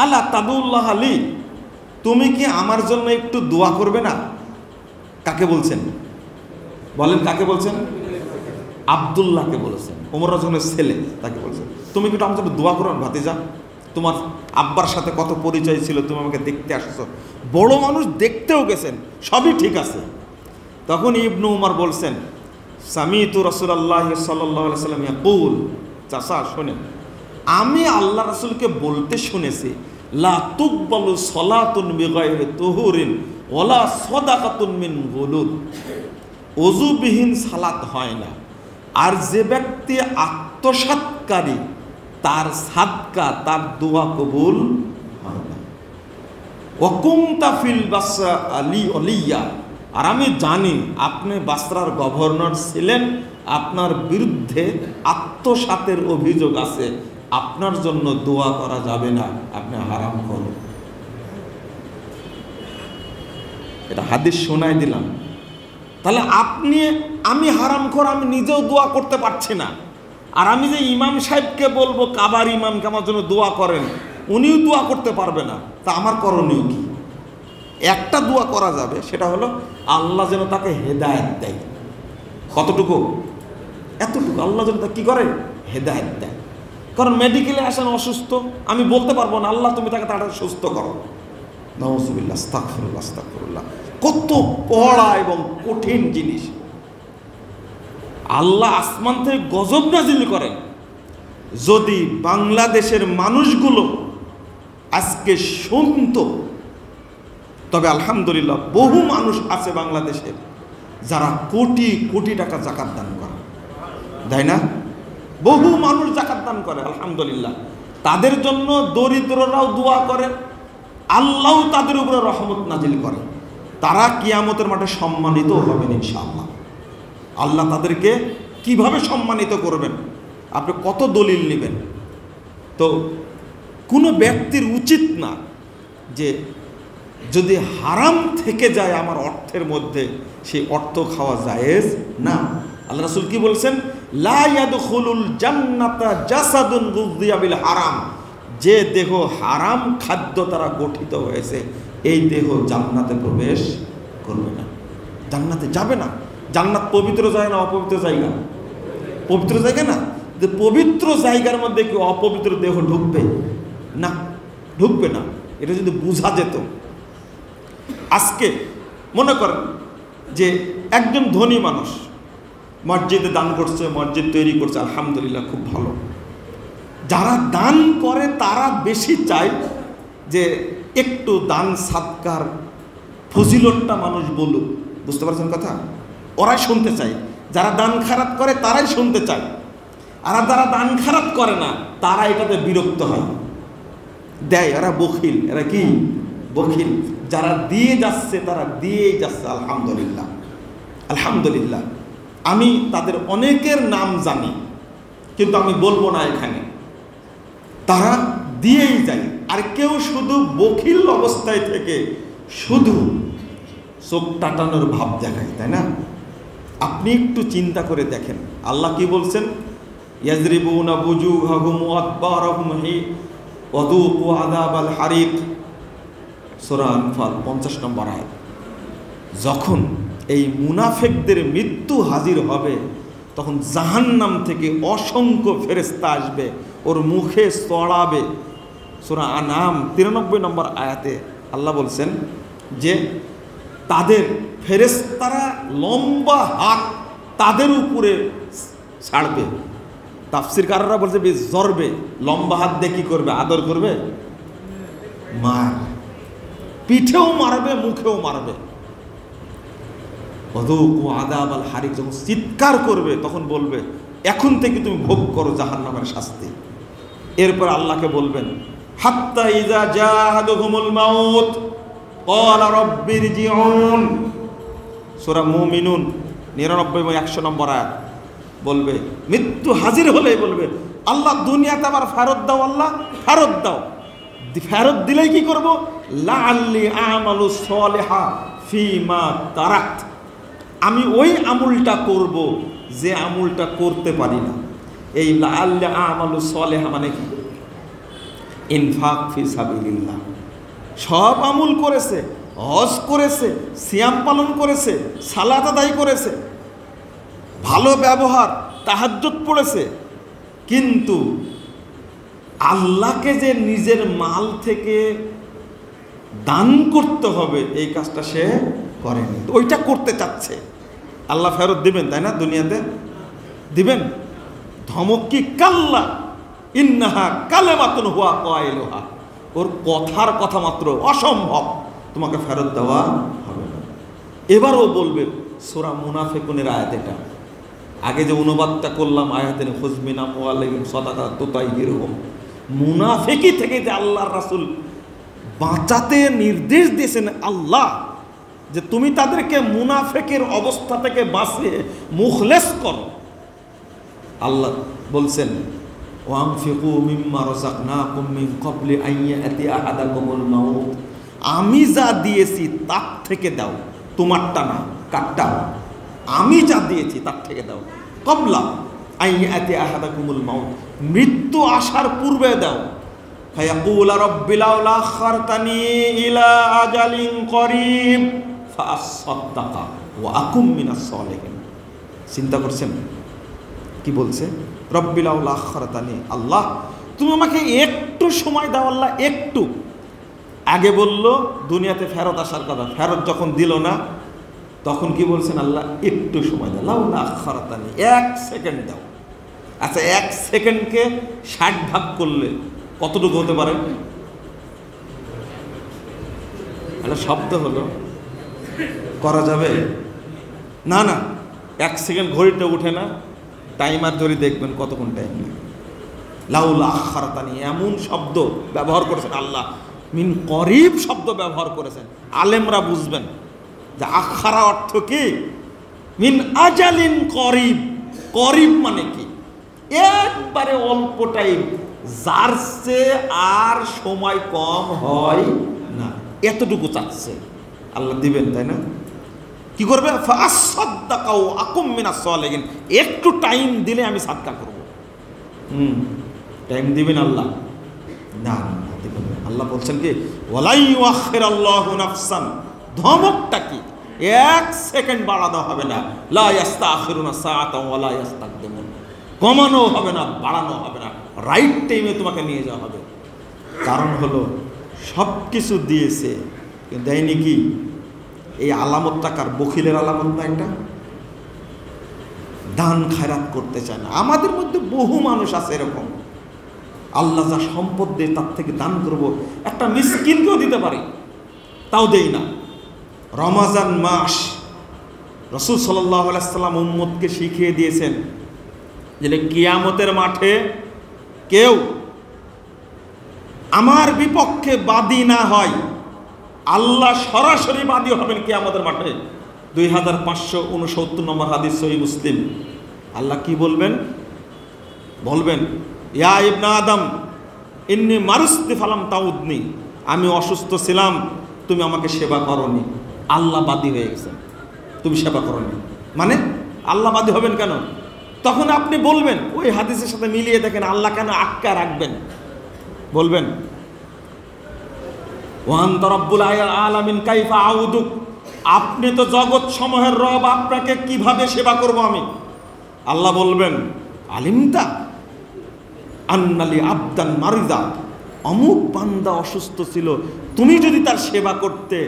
আল্লাহ তাদুল্লাহ আলী, তুমি কি আমার জন্য একটু দোয়া করবে না? কাকে বলছেন বলেন? কাকে বলছেন? আব্দুল্লাহকে বলেছেন, ওমর রাদিয়াল্লাহু ছেলে, তাকে বলছেন তুমি কি আমার জন্য দোয়া করো ভাতিজা? তোমার আব্বার সাথে কত পরিচয় ছিল, তুমি আমাকে দেখতে আসছো, বড় মানুষ, দেখতেও গেছেন, সবই ঠিক আছে। তখন ইবনু উমর বলছেন, সামিতু রাসূলুল্লাহ সাল্লাল্লাহু আলাইহি ওয়াসাল্লাম ইয়াকুল, চাচা শোনেন, আমি আল্লাহ রাসূলকে বলতে শুনেছি, লা তুকবালু সালাতুন বিগাইরি তুহুরিন ওয়ালা সাদাকাতুন মিন গুলুল, ওযুবিহীন সালাত হয় না, আর যে ব্যক্তি আত্মসাৎকারী তার সাদকা, তার দোয়া কবুল হয় না। ওয়াকুমতা ফিল বাসরা আলী ওলিয়া, আর আমি জানি আপনি বাসরার গভর্নর ছিলেন, আপনার বিরুদ্ধে আত্মসাতের অভিযোগ আছে, আপনার জন্য দোয়া করা যাবে না, আপনি হারাম করুন। এটা হাদিস শোনাই দিলাম। তাহলে আমি হারাম খোর, আমি নিজেও দোয়া করতে পারছি না, আর আমি যে ইমাম সাহেবকে বলবো কাবার ইমামকে আমার জন্য দোয়া করেন, উনিও দোয়া করতে পারবে না, তা আমার করণীয় কি? একটা দোয়া করা যাবে, সেটা হলো আল্লাহ যেন তাকে হেদায়েত দেয়। কতটুকু? এতটুকু, আল্লাহ যেন তাকে কি করে? হেদায়েত দেয়। কারণ মেডিকেলে আসেন অসুস্থ, আমি বলতে পারবো না আল্লাহ তুমি তাকে তাড়াতাড়ি সুস্থ করো। নাউযুবিল্লাহ, আস্তাগফিরুল্লাহ, আস্তাগফিরুল্লাহ। কত পড়া এবং কঠিন জিনিস। আল্লাহ আসমান থেকে গজব নাজিল করেন। যদি বাংলাদেশের মানুষগুলো আজকে শুনতো, তবে আলহামদুলিল্লাহ বহু মানুষ আছে বাংলাদেশে যারা কোটি কোটি টাকা জাকাত দান করে, তাই না? বহু মানুষ জাকাত দান করে, আলহামদুলিল্লাহ। তাদের জন্য দরিদ্ররাও দোয়া করে, আল্লাহ তাদের উপরে রহমত নাজিল করে। তারা কিয়ামতের মাঠে সম্মানিত হবেন ইনশাআল্লাহ। আল্লাহ তাদেরকে কিভাবে সম্মানিত করবেন, আপনি কত দলিল নেবেন? তো কোনো ব্যক্তির উচিত না যে যদি হারাম থেকে যায় আমার অর্থের মধ্যে, সেই অর্থ খাওয়া জায়েজ না। আল্লাহ রাসূল কি বলছেন? লা ইয়াদখুলুল জান্নাতা জাসাদুন গুযিয়া বিল হারাম, যে দেহ হারাম খাদ্য দ্বারা গঠিত হয়েছে, এই দেহ জান্নাতে প্রবেশ করবে না, জান্নাতে যাবে না। জান্নাত পবিত্র জায়গা না অপবিত্র জায়গা? পবিত্র জায়গা না? যে পবিত্র জায়গার মধ্যে কি অপবিত্র দেহ ঢুকবে না, ঢুকবে না। এটা যদি বোঝা যেত। আজকে মনে করেন যে একজন ধনী মানুষ মসজিদে দান করছে, মসজিদ তৈরি করছে, আলহামদুলিল্লাহ, খুব ভালো। যারা দান করে তারা বেশি চায় যে একটু দান সাদকার ফজিলতটা মানুষ বলুক। বুঝতে পারছেন কথা? ওরাই শুনতে চায়। যারা দান খারাপ করে তারাই শুনতে চায়, আর যারা দান খারাপ করে না তারা এটাতে বিরক্ত হয়, দেয়। এরা বখিল। এরা কি বখিল? যারা দিয়ে যাচ্ছে তারা দিয়েই যাচ্ছে। আলহামদুলিল্লাহ, আলহামদুলিল্লাহ। আমি তাদের অনেকের নাম জানি, কিন্তু আমি বলবো না এখানে। তারা দিয়েই যায়। আর কেউ শুধু বখিল অবস্থায় থেকে শুধু চোখ টাটানোর ভাব দেখায়, তাই না? আপনি একটু চিন্তা করে দেখেন, আল্লাহ কি বলছেন? ইয়াজরিবুনা বুজুহাহুম ওয়া আদবারহুম ওয়াযুকু আযাবাল হারিক, সূরা আনফাল 50 নম্বর আয়াত। যখন এই মুনাফিকদের মৃত্যু হাজির হবে তখন জাহান্নাম থেকে অসংখ্য ফেরেশতা আসবে, ওর মুখে চড়াবে। সূরা আনাম 93 নম্বর আয়াতে আল্লাহ বলছেন যে তাদের ফেরেশতারা লম্বা হাত তাদের উপরে ছাড়বে। তাফসীরকাররা বলছে জরবে, লম্বা হাত দিয়ে কি করবে? আদর করবে, মার, পিঠেও মারবে, মুখেও মারবে। ওয়াযুকু আযাবাল হারিক, যখন চিৎকার করবে তখন বলবে এখন থেকে তুমি ভোগ করো জাহান্নামের শাস্তি। এরপর আল্লাহকে বলবেন হাত্তা ইযা জাহাদাহুমুল মাউত ক্বালা রাব্বিরজিউন, সূরা মুমিনুন 99 এবং 100 নম্বর আয়াত। বলবে মৃত্যু হাজির হলেই বলবে আল্লাহ দুনিয়াতে আবার ফেরত দাও, আল্লাহ ফেরত দাও। ফেরত দিলেই কি করব? লাআল্লি আমালু সলিহা ফিমা তারাকত, আমি ওই আমলটা করব যে আমলটা করতে পারি না। এই লাআল্লি আমালু সলিহা মানে কি? ইনফাক ফি সাবিলিল্লাহ। সব আমল করেছে, হজ করেছে, সিয়াম পালন করেছে, সালাত আদায় করেছে, ভালো ব্যবহার, তাহাজ্জুদ পড়েছে, কিন্তু আল্লাহকে যে নিজের মাল থেকে দান করতে হবে এই কাজটা সে করেনি। তো ওইটা করতে চাচ্ছে, আল্লাহ ফেরত দিবেন, তাই না? দুনিয়াতে দিবেন। ধমক কি? কাল্লা ইন্নাহা কালেমাতুন হুয়া কায়লুহা, ওর কথার কথা মাত্র, অসম্ভব, তোমাকে ফেরত দেওয়া হবে না। এবারও বলবে সূরা মুনাফিকুনের আয়াত এটা। আগে যে অনুবাদটা করলাম আয়াতের হুজমিনা মুআল্লিম সাদাকা তুতাইহিরুহুম, মুনাফিকি থেকে যে আল্লাহর রাসূল বাঁচাতে নির্দেশ দিয়েছেন আল্লাহ, যে তুমি তাদেরকে মুনাফিকের অবস্থা থেকে বাঁচিয়ে মুখলেস করো। আল্লাহ বলছেন ওয়ানফিকু মিম্মা রাযাকনাকুম মিন ক্বাবলি আন ইয়াতি আহাদাকুমুল মাউত, আমি যা দিয়েছি তার থেকে দাও, তোমারটা না, কাটটা। আমি যা দিয়েছি তার থেকে দাও। ক্বাবলা আন ইয়াতি আহাদাকুমুল মাউত, মৃত্যু আসার পূর্বে দাও। ফায়াকুলা রাব্বি লাউলা আখারতানি ইলা আজালিন করিব ফাআসাদ্দাকা ওয়া আকুম মিনাস সালিহিন। চিন্তা করছেন কি বলছে? রব্বি লাউলা আখারতানি, আল্লাহ তুমি আমাকে একটু সময় দাও, আল্লাহ একটু। আগে বলল দুনিয়াতে ফেরত আসার কথা, ফেরত যখন দিল না তখন কি বলছেন? আল্লাহ একটু সময় দাও, লাউলা আখারতানি, 1 সেকেন্ড দাও। আচ্ছা 1 সেকেন্ডকে 60 ভাগ করলে কতটুকু হতে পারে? একটা শব্দ হলো, করা যাবে না? না, 1 সেকেন্ড ঘড়িটা উঠে না, টাইমার ধরে দেখবেন কতক্ষণ টাইম লাগে। লাউলা আখারতানি এমন শব্দ ব্যবহার করেছেন আল্লাহ, মিন করিব শব্দ ব্যবহার করেছেন। আলেমরা বুঝবেন যে আখারা অর্থ কি? মিন আজালিন করিব। করিব মানে কি? একবারে অল্প টাইম, যার চেয়ে আর সময় কম হয় না, এতটুকু চাচ্ছে আল্লাহ দিবেন, তাই না? কি করবে? ফাআসাদ্দাকা ওয়া আকুম মিনাস সালিহিন, একটু টাইম দিলে আমি সাদকা করব। টাইম দিবেন আল্লাহ? না, দিবেন। আল্লাহ বলছেন কি ওয়ালা ইউআখিরুল্লাহু নাফসান, ধমকটা কি? 1 সেকেন্ড বাড়ানো হবে না। লা ইস্তাখিরুনা সাআতান ওয়া লা ইস্তাকদিমুন, কমানো হবে না, বাড়ানো হবে না, রাইট টাইমে তোমাকে নিয়ে যাওয়া হবে। কারণ হলো সব কিছু দিয়েছে, দেয়নি কি? এই আলামতটা কার? বখিলের আলামত না একটা? দান খায়রাত করতে চায় না। আমাদের মধ্যে বহু মানুষ আছে এরকম, আল্লাহ যা সম্পদ দেয় তার থেকে দান করব, একটা মিসকিনকেও দিতে পারি, তাও দেই না। রমাজান মাস রাসূল সাল্লাল্লাহু আলাইহি ওয়াসাল্লাম উম্মতকে শিখিয়ে দিয়েছেন যে কিয়ামতের মাঠে কেউ আমার বিপক্ষে বাদী না হয়, আল্লাহ সরাসরি বাদী হবেন কিয়ামতের মাঠে। 2569 নম্বর হাদিস, সহিহ মুসলিম। আল্লাহ কি বলবেন? বলবেন, ইয়া ইবনা আদম ইন্নী মারুস্তি ফালাম তাউদনি, আমি অসুস্থ ছিলাম, তুমি আমাকে সেবা করনি। আল্লাহ বাদী হয়ে গেছেন, তুমি সেবা করনি। মানে আল্লাহ বাদী হবেন কেন? তখন আপনি বলবেন, ওই হাদিসের সাথে মিলিয়ে দেখেন আল্লাহ কেন আটকা রাখবেন। বলবেন, ওয়ান্তা রব্বুল আলামিন কাইফা আউদুক, আপনি তো জগৎ সমূহের রব, আপনাকে কিভাবে সেবা করব আমি? আল্লাহ বলবেন, আলিমতা আন্নালি আবদান মারিদা, অমুক বান্দা অসুস্থ ছিল, তুমি যদি তার সেবা করতে,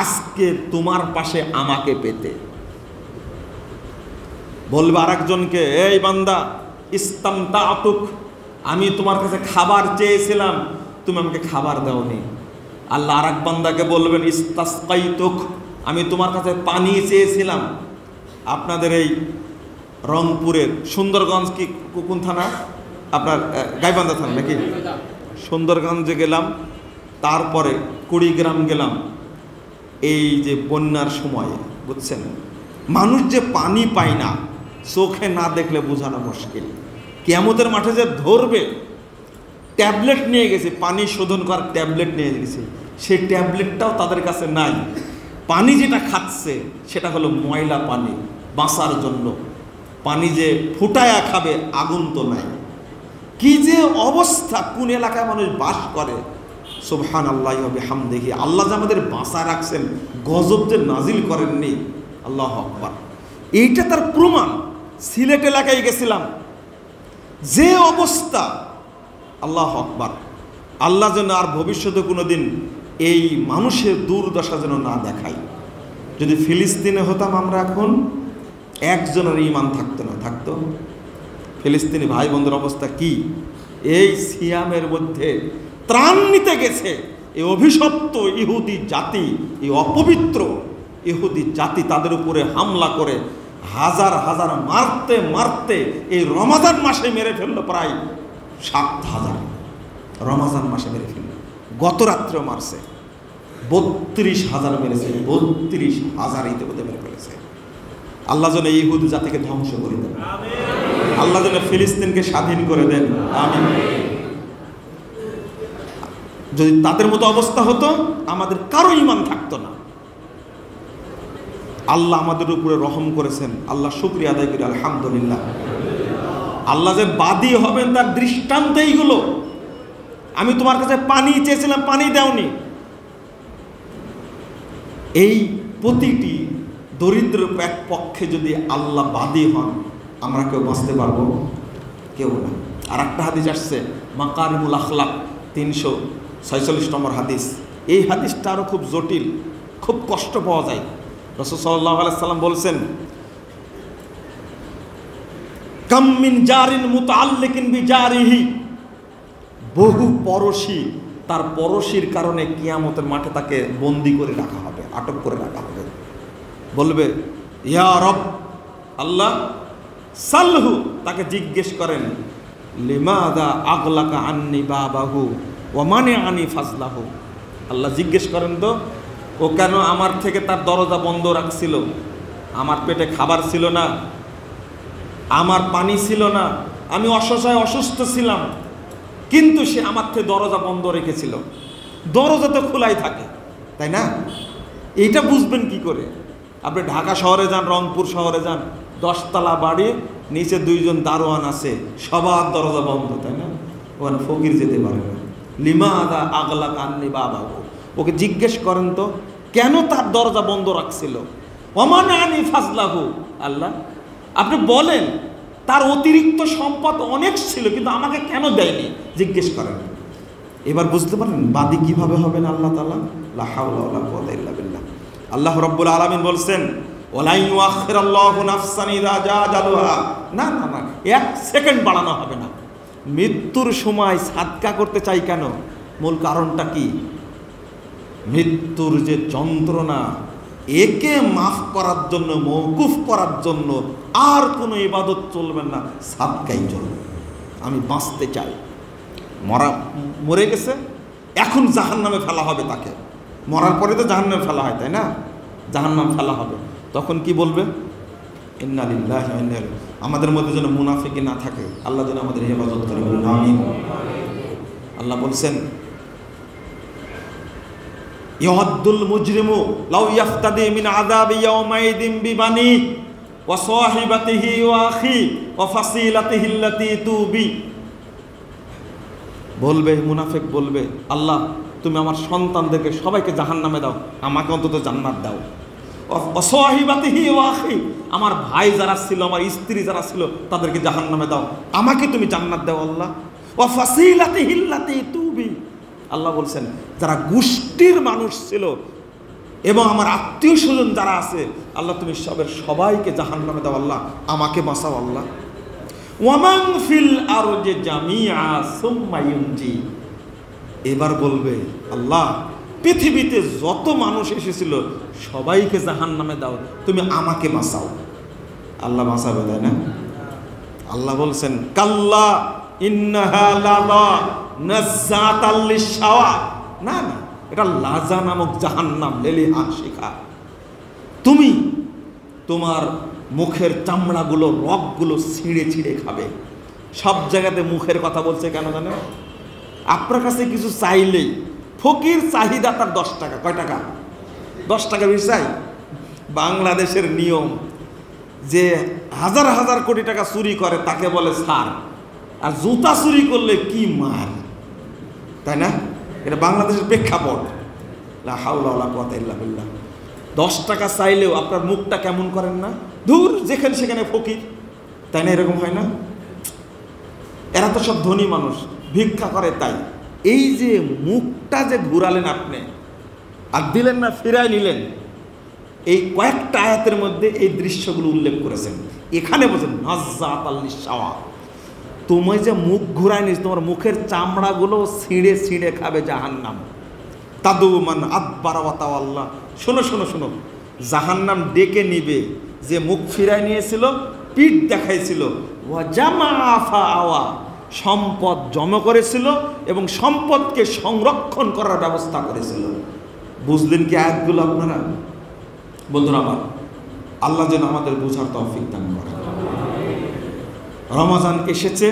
আজকে তোমার পাশে আমাকে পেতে। বলবে আরেকজনকে, এই বান্দা ইস্তামতাতুক, আমি তোমার কাছে খাবার চেয়েছিলাম, তুমি আমাকে খাবার দাওনি। আল্লাহ আরেক বান্দাকে বলবেন, ইস্তাসকাইতুক, আমি তোমার কাছে পানি চেয়েছিলাম। আপনাদের এই রংপুরের সুন্দরগঞ্জ কি কোন থানা? আপনার গাইবান্ধা থানা নাকি? সুন্দরগঞ্জে গেলাম, তারপরে কুড়িগ্রাম গেলাম। এই যে বন্যার সময়ে, বুঝছেন, মানুষ যে পানি পায় না, চোখে না দেখলে বোঝানো মুশকিল। কিয়ামতের মাঠে যে ধরবে, ট্যাবলেট নিয়ে গেছে, পানি শোধন করার ট্যাবলেট নিয়ে গেছে, সেই ট্যাবলেটটাও তাদের কাছে নাই। পানি যেটা খাচ্ছে সেটা হলো ময়লা পানি, বাঁচার জন্য। পানি যে ফুটায়া খাবে, আগুন তো নাই। কি যে অবস্থা, কোন এলাকায় মানুষ বাস করে! সুবহানাল্লাহি ওয়া বিহামদিহি, আল্লাহ যে আমাদের বাঁচা রাখছেন, গজব যে নাজিল করেননি, আল্লাহু আকবার। এইটা তার প্রমাণ। সিলেট এলাকায় গেছিলাম, যে অবস্থা, আল্লাহু আকবার। আল্লাহ যেন আর ভবিষ্যতে কোনোদিন এই মানুষের দুর্দশা যেন না দেখায়। যদি ফিলিস্তিনে হতাম আমরা, এখন একজনের ঈমান থাকতো না, থাকতো? ফিলিস্তিনি ভাই বোনদের অবস্থা কি! এই সিয়ামের মধ্যে ত্রাণ নিতে গেছে এই অভিশপ্ত ইহুদি জাতি, এই অপবিত্র ইহুদি জাতি, তাদের উপরে হামলা করে হাজার হাজার মারতে মারতে এই রমাজান মাসে মেরে ফেললো প্রায় 7,000। রমাজান মাসে মেরে ফেললো। গত রাত্রেও মারছে, 32,000 মেরেছে, 32,000 ইতিমধ্যে মেরে ফেলেছে। আল্লাহ যেন এই ইহুদি জাতিকে ধ্বংস করে দেন, আল্লাহ যেন ফিলিস্তিনকে স্বাধীন করে দেন, আমিন। যদি তাদের মতো অবস্থা হতো, আমাদের কারো ঈমান থাকতো না। আল্লাহ আমাদের উপরে রহম করেছেন, আল্লাহ শুকরিয়া আদায় করি, আলহামদুলিল্লাহ। আল্লাহ যে বাদী হবেন তার দৃষ্টান্ত এইগুলো। আমি তোমার কাছে পানি চেয়েছিলাম, পানি দাওনি। এই প্রতিটি দরিদ্র এক পক্ষে যদি আল্লাহ বাদী হন, আমরা কেউ বাঁচতে পারবো? কেউ না। আর একটা হাদিস আসছে, মাকারিমুল আখলাক, 346 নম্বর হাদিস। এই হাদিসটা আরও খুব জটিল, খুব কষ্ট পাওয়া যায়। রাসূল সাল্লাল্লাহু আলাইহি ওয়াসাল্লাম বলছেন, কাম মিন জারিন মুতাআল্লিকিন বিজারিহি, বহু পরশী তার পরশীর কারণে কিয়ামতের মাঠে তাকে বন্দী করে রাখা হবে, আটক করে রাখা হবে। বলবে, ইয়া রব, আল্লাহ, সালহু, তাকে জিজ্ঞেস করেন, লিমাদা আগলাকা আন্নি বাবাহু ওয়া মানিআনি ফাজলাহু, আল্লাহ জিজ্ঞেস করেন তো, ও কেন আমার থেকে তার দরজা বন্ধ রাখছিল? আমার পেটে খাবার ছিল না, আমার পানি ছিল না, আমি অসহায় অসুস্থ ছিলাম, কিন্তু সে আমার থেকে দরজা বন্ধ রেখেছিল। দরজা তো খোলাই থাকে, তাই না? এইটা বুঝবেন কি করে? আপনি ঢাকা শহরে যান, রংপুর শহরে যান, 10 তলা বাড়ি, নিচে 2 জন দারোয়ান আছে, সবার দরজা বন্ধ, তাই না? ওখানে ফকির যেতে পারে না। লিমাদা আগলাক আন্নি বাবাহু, ওকে জিজ্ঞেস করেন তো কেন তার দরজা বন্ধ রাখছিল? ওমানানি ফাজলাহু, আল্লাহ আপনি বলেন তার অতিরিক্ত সম্পদ অনেক ছিল, কিন্তু আমাকে কেন দেয়নি জিজ্ঞেস করেন। এবার বুঝতে পারেন বাদী কিভাবে হবেন আল্লাহ তাআলা। লা হাওলা ওয়ালা কুওয়াতা ইল্লা বিল্লাহ। আল্লাহ রাব্বুল আলামিন বলছেন ওয়ালা ইউআখিরুল্লাহু নাফসান ইযা জাআ আজালুহা, না না না, 1 সেকেন্ড বাড়ানো হবে না। মৃত্যুর সময় সাদকা করতে চাই কেন? মূল কারণটা কি? মৃত্যুর যে যন্ত্রণা, একে মাফ করার জন্য, মওকুফ করার জন্য আর কোনো ইবাদত চলবে না, সাদকাই চলবে। আমি বাঁচতে চাই। মরে গেছে, এখন জাহান্নামে ফেলা হবে তাকে। মরার পরে তো জাহান্নামে ফেলা হয়, তাই না? জাহান্নামে ফেলা হবে, তখন কি বলবে? ইন্না লিল্লাহি ওয়া ইন্না ইলাইহি। আমাদের মধ্যে যেন মুনাফিকি না থাকে, আল্লাহ যেন আমাদের হেফাজত করে, বলুন আমিন। আল্লাহ বলছেন ইয়াদুল মুজরিমু লাউ ইয়াফতাদি মিন আযাবি ইয়াউমাইদিন বিবানি ওয়া সাহিবাতিহি ওয়া আখি ওয়া ফাসিলাতিহি আল্লাতী তুবি। বলবে মুনাফিক, বলবে আল্লাহ তুমি আমার সন্তানদেরকে সবাইকে জাহান্নামে দাও, আমাকে অন্তত জান্নাত দাও। ওয়া সাহিবাতিহি ওয়া আখি, আমার ভাই যারা ছিল, আমার স্ত্রী যারা ছিল, তাদেরকে জাহান্নামে দাও, আমাকে তুমি জান্নাত দাও আল্লাহ। ওয়া ফাসিলাতিহি আল্লাতী তুবি, আল্লাহ বলছেন যারা গোষ্ঠীর মানুষ ছিল এবং আমার আত্মীয় স্বজন যারা আছে, আল্লাহ তুমি সবাইকে জাহান্নামে দাও আল্লাহ, আমাকে বাঁচাও আল্লাহ। ওয়ামান ফিল আরজি জামিআ সুম্মা ইউনজি, এবার বলবে আল্লাহ পৃথিবীতে যত মানুষ এসেছিল সবাইকে জাহান্নামে দাও, তুমি আমাকে বাঁচাও। আল্লাহ বাঁচাবে, তাই না? আল্লাহ বলছেন কাল্লা ইন্নাহা লাযা নাযাতাল লিশাওয়া, না না, এটা লাজা নামক জাহান্নাম, লেলিহা শিখা। তুমি তোমার মুখের চামড়াগুলো, রগগুলো ছিঁড়ে ছিঁড়ে খাবে। সব জায়গাতে মুখের কথা বলছে কেন জানো? আপনার কাছে কিছু চাইলেই ফকির চাহিদা তার 10 টাকা। কয় টাকা? 10 টাকা বেশি চাই। বাংলাদেশের নিয়ম যে হাজার হাজার কোটি টাকা চুরি করে তাকে বলে ছাড়, আর জুতা চুরি করলে কি মার, তাই না? এটা বাংলাদেশের প্রেক্ষাপট। লা হাওলা ওয়ালা কুওয়াতা ইল্লা বিল্লাহ। 10 টাকা চাইলেও আপনার মুখটা কেমন করেন না? দূর, যেখানে সেখানে ফকির, তাই না? এরকম হয় না? এরা তো সব ধনী মানুষ, ভিক্ষা করে। তাই এই যে মুখটা যে ঘুরালেন আপনি আর দিলেন না, ফিরায় নিলেন, এই কয়েকটা আয়াতের মধ্যে এই দৃশ্যগুলো উল্লেখ করেছেন। এখানে বলছেন নাযাতাল লিশাওয়া, তুমি যে মুখ ঘুরায় নিস, তোমার মুখের চামড়াগুলো ছিঁড়ে ছিঁড়ে খাবে জাহান্নাম। তাদুমান আদবারা ওয়া তাওয়াল্লা। শোনো শোনো শোনো, জাহান্নাম ডেকে নিবে যে মুখ ফিরায় নিয়েছিল, পিঠ দেখাইছিল, ওয়া জামা ফাআওয়া, সম্পদ জমা করেছিল এবং সম্পদকে সংরক্ষণ করার ব্যবস্থা করেছিল। বুঝলেন কি আয়াতগুলো আপনারা? বন্ধুরা আমার, আল্লাহ যেন আমাদের বোঝার তৌফিক দান করেন। রমজান এসেছে,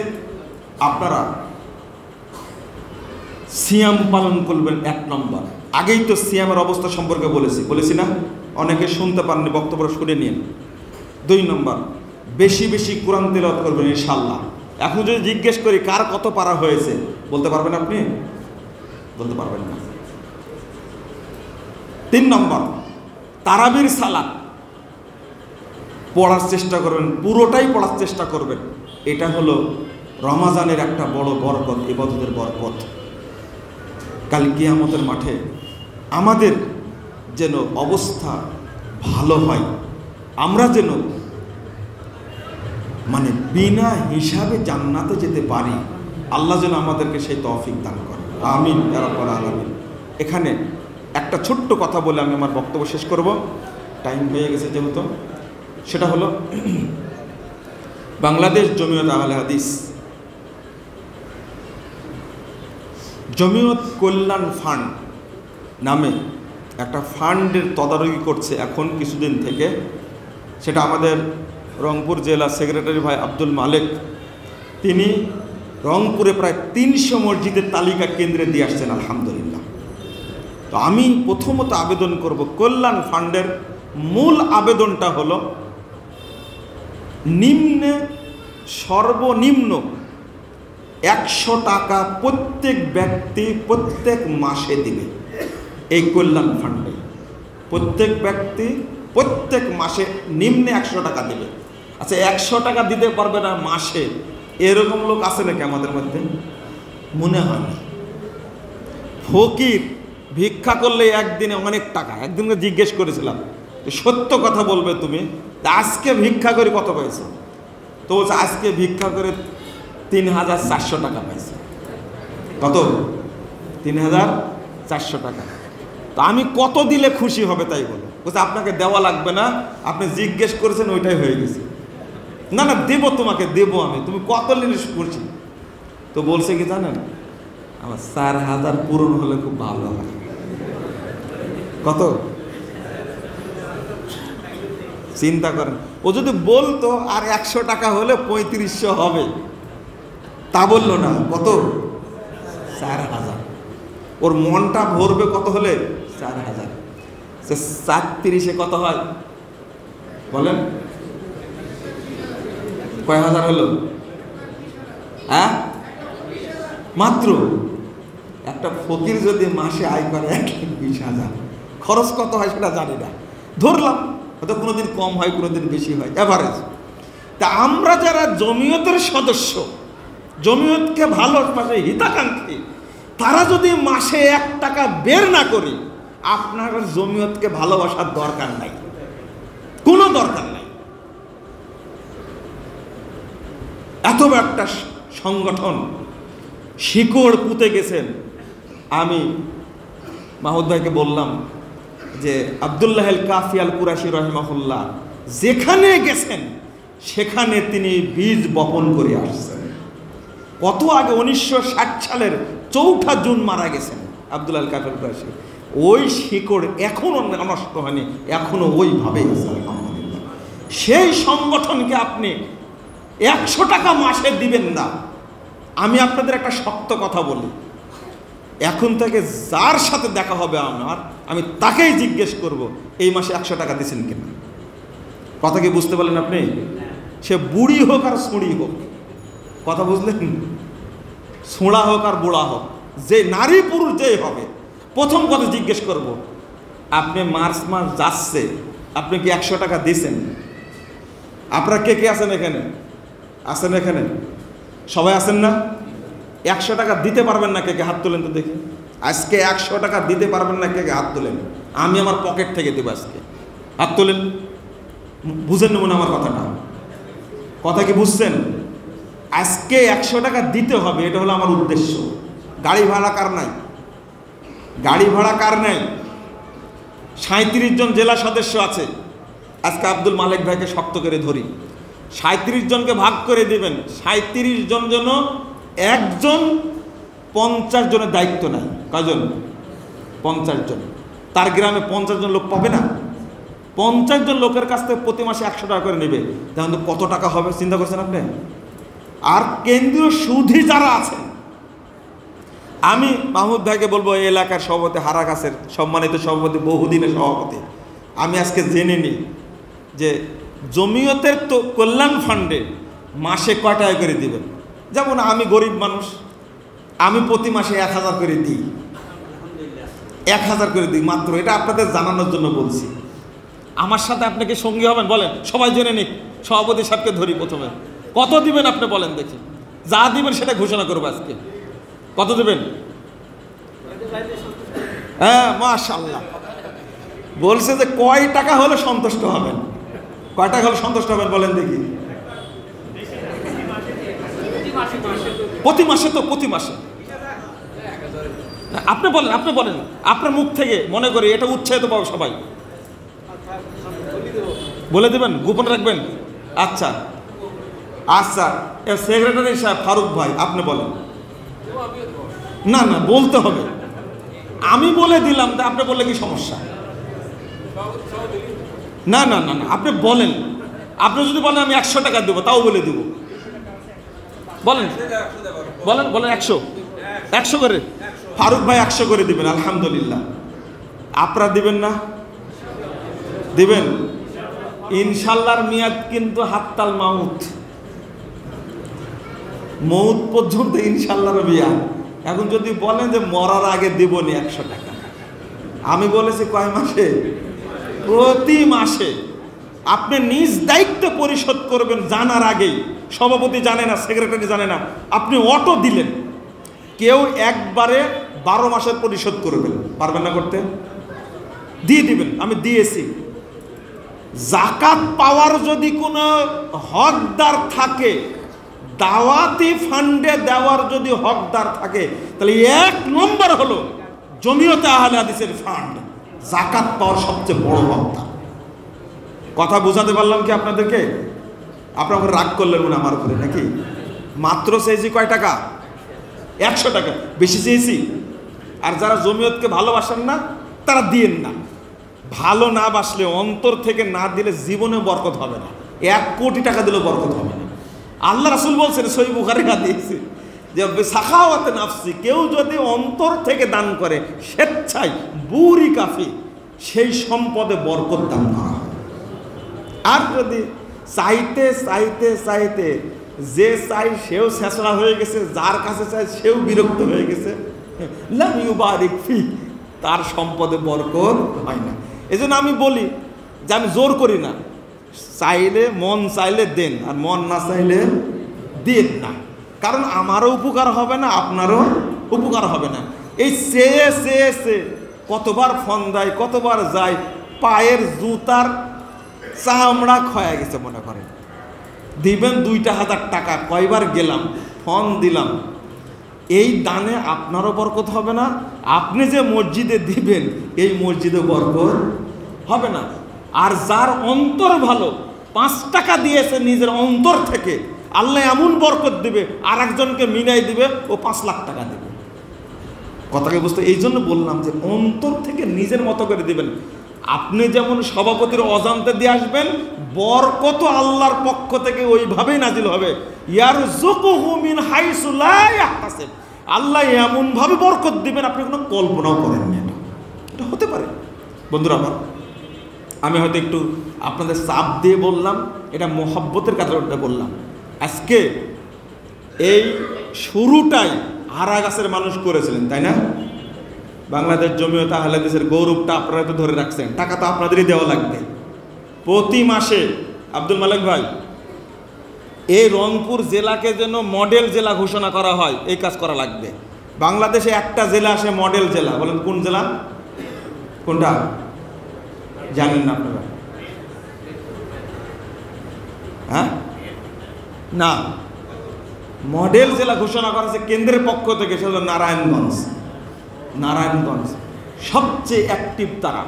আপনারা সিয়াম পালন করবেন 1 নম্বর। আগেই তো সিয়ামের অবস্থা সম্পর্কে বলেছি না? অনেকে শুনতে পারেননি, বক্তব্য শুনে নিন। 2 নম্বর, বেশি বেশি কোরআন তেলাওয়াত করবেন ইনশাআল্লাহ। এখন যদি জিজ্ঞেস করি কার কত পারা হয়েছে, বলতে পারবেন আপনি? বলতে পারবেন না। 3 নম্বর, তারাবির সালাত পড়ার চেষ্টা করবেন, পুরোটাই পড়ার চেষ্টা করবেন। এটা হলো রমজানের একটা বড় বরকত, ইবাদতের বরকত। কাল কিয়ামতের মাঠে আমাদের যেন অবস্থা ভালো হয়, আমরা যেন মানে বিনা হিসাবে জান্নাতে যেতে পারি, আল্লাহ যেন আমাদেরকে সেই তৌফিক দান করে। আমিন ইয়া রাব্বাল আলামিন। এখানে একটা ছোট্ট কথা বলে আমি আমার বক্তব্য শেষ করব, টাইম হয়ে গেছে যেহেতু। সেটা হলো বাংলাদেশ জমিয়ত আহলে হাদিস জমিয়ত কল্যাণ ফান্ড নামে একটা ফান্ডের তদারকি করছে এখন কিছুদিন থেকে। সেটা আমাদের রংপুর জেলা সেক্রেটারি ভাই আব্দুল মালেক, তিনি রংপুরে প্রায় 300 মসজিদের তালিকা কেন্দ্রে দিয়ে আসছেন, আলহামদুলিল্লাহ। তো আমি প্রথমত আবেদন করব, কল্যাণ ফান্ডের মূল আবেদনটা হলো সর্বনিম্ন 100 টাকা প্রত্যেক ব্যক্তি প্রত্যেক মাসে দিবে। এই কল্যাণ ফান্ডে প্রত্যেক ব্যক্তি প্রত্যেক মাসে নিম্নে 100 টাকা দেবে। আচ্ছা 100 টাকা দিতে পারবে না মাসে, এরকম লোক আছে নাকি আমাদের মধ্যে? মনে হয় না। ফকির ভিক্ষা করলে একদিনে অনেক টাকা। একদিনকে জিজ্ঞেস করেছিলাম, সত্য কথা বলবে তুমি, আজকে ভিক্ষা করে কত পাইছো? তো বলছে আজকে ভিক্ষা করে 3400 টাকা পাইছে। কত? 3400 টাকা। তো আমি কত দিলে খুশি হবে তাই বলো? বলছে আপনাকে দেওয়া লাগবে না, আপনি জিজ্ঞেস করেছেন ওইটাই হয়ে গেছে। না না দেবো, তোমাকে দেবো আমি, তুমি কত নিলে খুশি? তো বলছে কি জানেন, আমার 4000 পূরণ হলে খুব ভালো হয়। কত? চিন্তা করেন, ও যদি বলতো আর 100 টাকা হলে 3500 হবে, তা বললো না। কত? 4000। ওর মনটা ভরবে কত হলে? 4000। সে 37-এ কত হয় বলেন? কয় হাজার হলো? হ্যাঁ, মাত্র। একটা ফকির যদি মাসে আয় করে 1,20,000, খরচ কত হয় সেটা জানি না, ধরলাম হয়তো কোনোদিন কম হয় কোনোদিন বেশি হয়, এভারেজ। তা আমরা যারা জমিয়তের সদস্য, জমিয়তকে ভালোবাসে, হিতাকাঙ্ক্ষী, তারা যদি মাসে 1 টাকা বের না করি, আপনার জমিয়তকে ভালোবাসার দরকার নাই, কোনো দরকার নাই। এত বড় একটা সংগঠন শিকড় পুঁতে গেছেন। আমি মাহমুদ ভাইকে বললাম যে আব্দুল্লাহ আল কাফি আল কুরাশি রহিমাহুল্লাহ যেখানে গেছেন সেখানে তিনি বীজ বপন করে আসছেন। কত আগে 1960 সালের 4 জুন মারা গেছেন আব্দুল্লাহ আল কাফি আল কুরাশি। ওই শিকড় এখনো নষ্ট হয়নি, এখনো ওইভাবেই আছে আলহামদুলিল্লাহ। সেই সংগঠনকে আপনি 100 টাকা মাসে দিবেন না। আমি আপনাদের একটা শক্ত কথা বলি, এখন থেকে যার সাথে দেখা হবে আমার, আমি তাকেই জিজ্ঞেস করব এই মাসে 100 টাকা দিয়েছেন কিনা। কথা কি বুঝতে পারলেন আপনি? সে বুড়ি হোক আর ছুঁড়ি হোক, কথা বুঝলেন? ছোঁড়া হোক আর বুড়া হোক, যে নারী পুরুষ যেই হবে, প্রথম কথা জিজ্ঞেস করব, আপনি মার্চ মাস যাচ্ছে, আপনি কি 100 টাকা দিয়েছেন? আপনারা কে কে আছেন এখানে? আছেন এখানে? সবাই আছেন না? 100 টাকা দিতে পারবেন না? কে কে হাত তোলেন তো দেখি। আজকে 100 টাকা দিতে পারবেন না? কে কে হাত তোলেন? আমি আমার পকেট থেকে দেবো আজকে, হাত তোলেন। বুঝেন না মনে আমার কথাটা? কথা কি বুঝছেন? আজকে 100 টাকা দিতে হবে, এটা হলো আমার উদ্দেশ্য। গাড়ি ভাড়া কার নাই? গাড়ি ভাড়া কার নাই? 37 জন জেলা সদস্য আছে। আজকে আব্দুল মালিক ভাইকে শক্ত করে ধরি, 37 জনকে ভাগ করে দিবেন। 37 জন যেন একজন 50 জনের দায়িত্ব নেয়। কজন? 50 জন। তার গ্রামে 50 জন লোক পাবে না? 50 জন লোকের কাছ থেকে প্রতি মাসে 100 টাকা করে নেবে, দেখুন তো কত টাকা হবে, চিন্তা করছেন আপনি? আর কেন্দ্রীয় সুধী যারা আছেন, আমি মাহমুদ ভাইকে বলবো, এই এলাকার সভাপতি, হারাগাছের সম্মানিত সভাপতি, বহুদিনের সভাপতি, আমি আজকে জেনে নিই যে জমিয়তের তো কল্যাণ ফান্ডে মাসে কয় টাকা করে দিবেন। যেমন আমি গরিব মানুষ, আমি প্রতি মাসে 1000 করে দিই, 1000 করে দিই মাত্র। এটা আপনাদের জানানোর জন্য বলছি। আমার সাথে আপনাকে সঙ্গী হবেন? বলেন, সবাই জেনে নিক। সভাপতি সাহেবকে ধরি প্রথমে, কত দিবেন আপনি বলেন দেখি। যা দিবেন সেটা ঘোষণা করবো আজকে। কত দিবেন? হ্যাঁ, মাশাআল্লাহ। বলছে যে কয় টাকা হলে সন্তুষ্ট হবেন? কয় টাকা হলে সন্তুষ্ট হবেন বলেন দেখি। প্রতি মাসে তো, প্রতি মাসে। আপনি বলেন, আপনি বলেন, আপনার মুখ থেকে মনে করি এটা উৎসাহিত পাবো সবাই। বলে দেবেন, গোপন রাখবেন? আচ্ছা আচ্ছা, সেক্রেটারি সাহেব ফারুক ভাই আপনি বলেন। না না, বলতে হবে। আমি বলে দিলাম, তা আপনি বললে কি সমস্যা? না না না না, আপনি বলেন। আপনি যদি বলেন আমি 100 টাকা দেবো, তাও বলে দিব। বলেন বলেন বলেন, 100 করে। ফারুক ভাই 100 করে দিবেন, আলহামদুলিল্লাহ। আপনারা দিবেন না? দিবেন ইনশাল্লাহর মেয়াদ কিন্তু হাত্তাল মাউত, মৌত পর্যন্ত ইনশাল্লাহর মেয়াদ। এখন যদি বলেন যে মরার আগে দেবনি 100 টাকা, আমি বলেছি কয় মাসে? প্রতি মাসে আপনি নিজ দায়িত্বে পরিশোধ করবেন জানার আগেই। সভাপতি জানে না, সেক্রেটারি জানে না, আপনি অটো দিলেন, কেউ একবারে 12 মাসের পরিশোধ করবেন, পারবেন না করতে? দিয়ে দিবেন, আমি দিয়েছি। জাকাত পাওয়ার যদি কোনো হকদার থাকে, দাওয়াতি ফান্ডে দেওয়ার যদি হকদার থাকে, তাহলে 1 নম্বর হলো জমিয়তে আহলে হাদিসের ফান্ড জাকাত পাওয়ার সবচেয়ে বড় হকদার। কথা বোঝাতে পারলাম কি আপনাদেরকে? আপনার রাগ করলেন মনে আমার উপরে নাকি? মাত্র চেয়েছি কয় টাকা? 100 টাকা, বেশি চেয়েছি? আর যারা জমিয়তকে ভালোবাসেন না তারা দিয়েন না। ভালো না বাসলে, অন্তর থেকে না দিলে জীবনে বরকত হবে না। 1 কোটি টাকা দিলেও বরকত হবে না। আল্লাহ রাসূল বলছেন, সহিহ বুখারী হাদিস, যে সাখাওয়াতে নাফসি, কেউ যদি অন্তর থেকে দান করে স্বেচ্ছায়, বুরি কাফি, সেই সম্পদে বরকত দান করা হয়। আর যদি চাইতে চাইতে চাইতে যে চাই সেও ছেঁচড়া হয়ে গেছে, যার কাছে চাই সেও বিরক্ত হয়ে গেছে, লাম ইউবারিক ফি, তার সম্পদে বরকত হয় না। এই জন্য আমি বলি যে আমি জোর করি না, চাইলে, মন চাইলে দেন, আর মন না চাইলে দেন না। কারণ আমারও উপকার হবে না, আপনারও উপকার হবে না। এই চেয়ে চেয়ে চেয়ে কতবার ফোন দেয়, কতবার যায়, পায়ের জুতার চামড়া ক্ষয়ে গেছে মনে করেন। দিবেন 2,000 টাকা, কয়বার গেলাম, ফোন দিলাম। এই দানে আপনারও বরকত হবে না, আপনি যে মসজিদে দিবেন এই মসজিদে বরকত হবে না। আর যার অন্তর ভালো, 5 টাকা দিয়েছে নিজের অন্তর থেকে, আল্লাহ এমন বরকত দিবে, আর একজনকে মিলাই দিবে, ও 5 লাখ টাকা দেবে। কথাকে বুঝতে, এই জন্য বললাম যে অন্তর থেকে নিজের মতো করে দিবেন। আপনি যেমন সভাপতির অজান্তে দিয়ে আসবেন, বরকত আল্লাহর পক্ষ থেকে ওইভাবেই নাজিল হবে। ইয়ারযুকুহু মিন হাইসু লা ইয়াহতাসিব, আল্লাহ এমনভাবে বরকত দিবেন আপনি কোনো কল্পনাও করেননি। এটা হতে পারে। বন্ধুরা আমার, আমি হয়তো একটু আপনাদের চাপ দিয়ে বললাম, এটা মোহাব্বতের কারণে বললাম। আজকে এই শুরুটাই হারা গাছের মানুষ করেছিলেন, তাই না? বাংলাদেশ জমিয়তে আহলে হাদিসের গৌরবটা আপনারা তো ধরে রাখছেন, টাকা তো আপনাদেরই দেওয়া লাগবে প্রতি মাসে। আব্দুল মালিক ভাই, এই রংপুর জেলাকে যেন মডেল জেলা ঘোষণা করা হয়, এই কাজ করা লাগবে। বাংলাদেশে একটা জেলা আসে মডেল জেলা, বলেন কোন জেলা? কোনটা জানেন না আপনারা? হ্যাঁ, না, মডেল জেলা ঘোষণা করা হয়েছে কেন্দ্রের পক্ষ থেকে, সেটা নারায়ণগঞ্জ। নারায়ণগঞ্জ সবচেয়ে অ্যাক্টিভ, তারা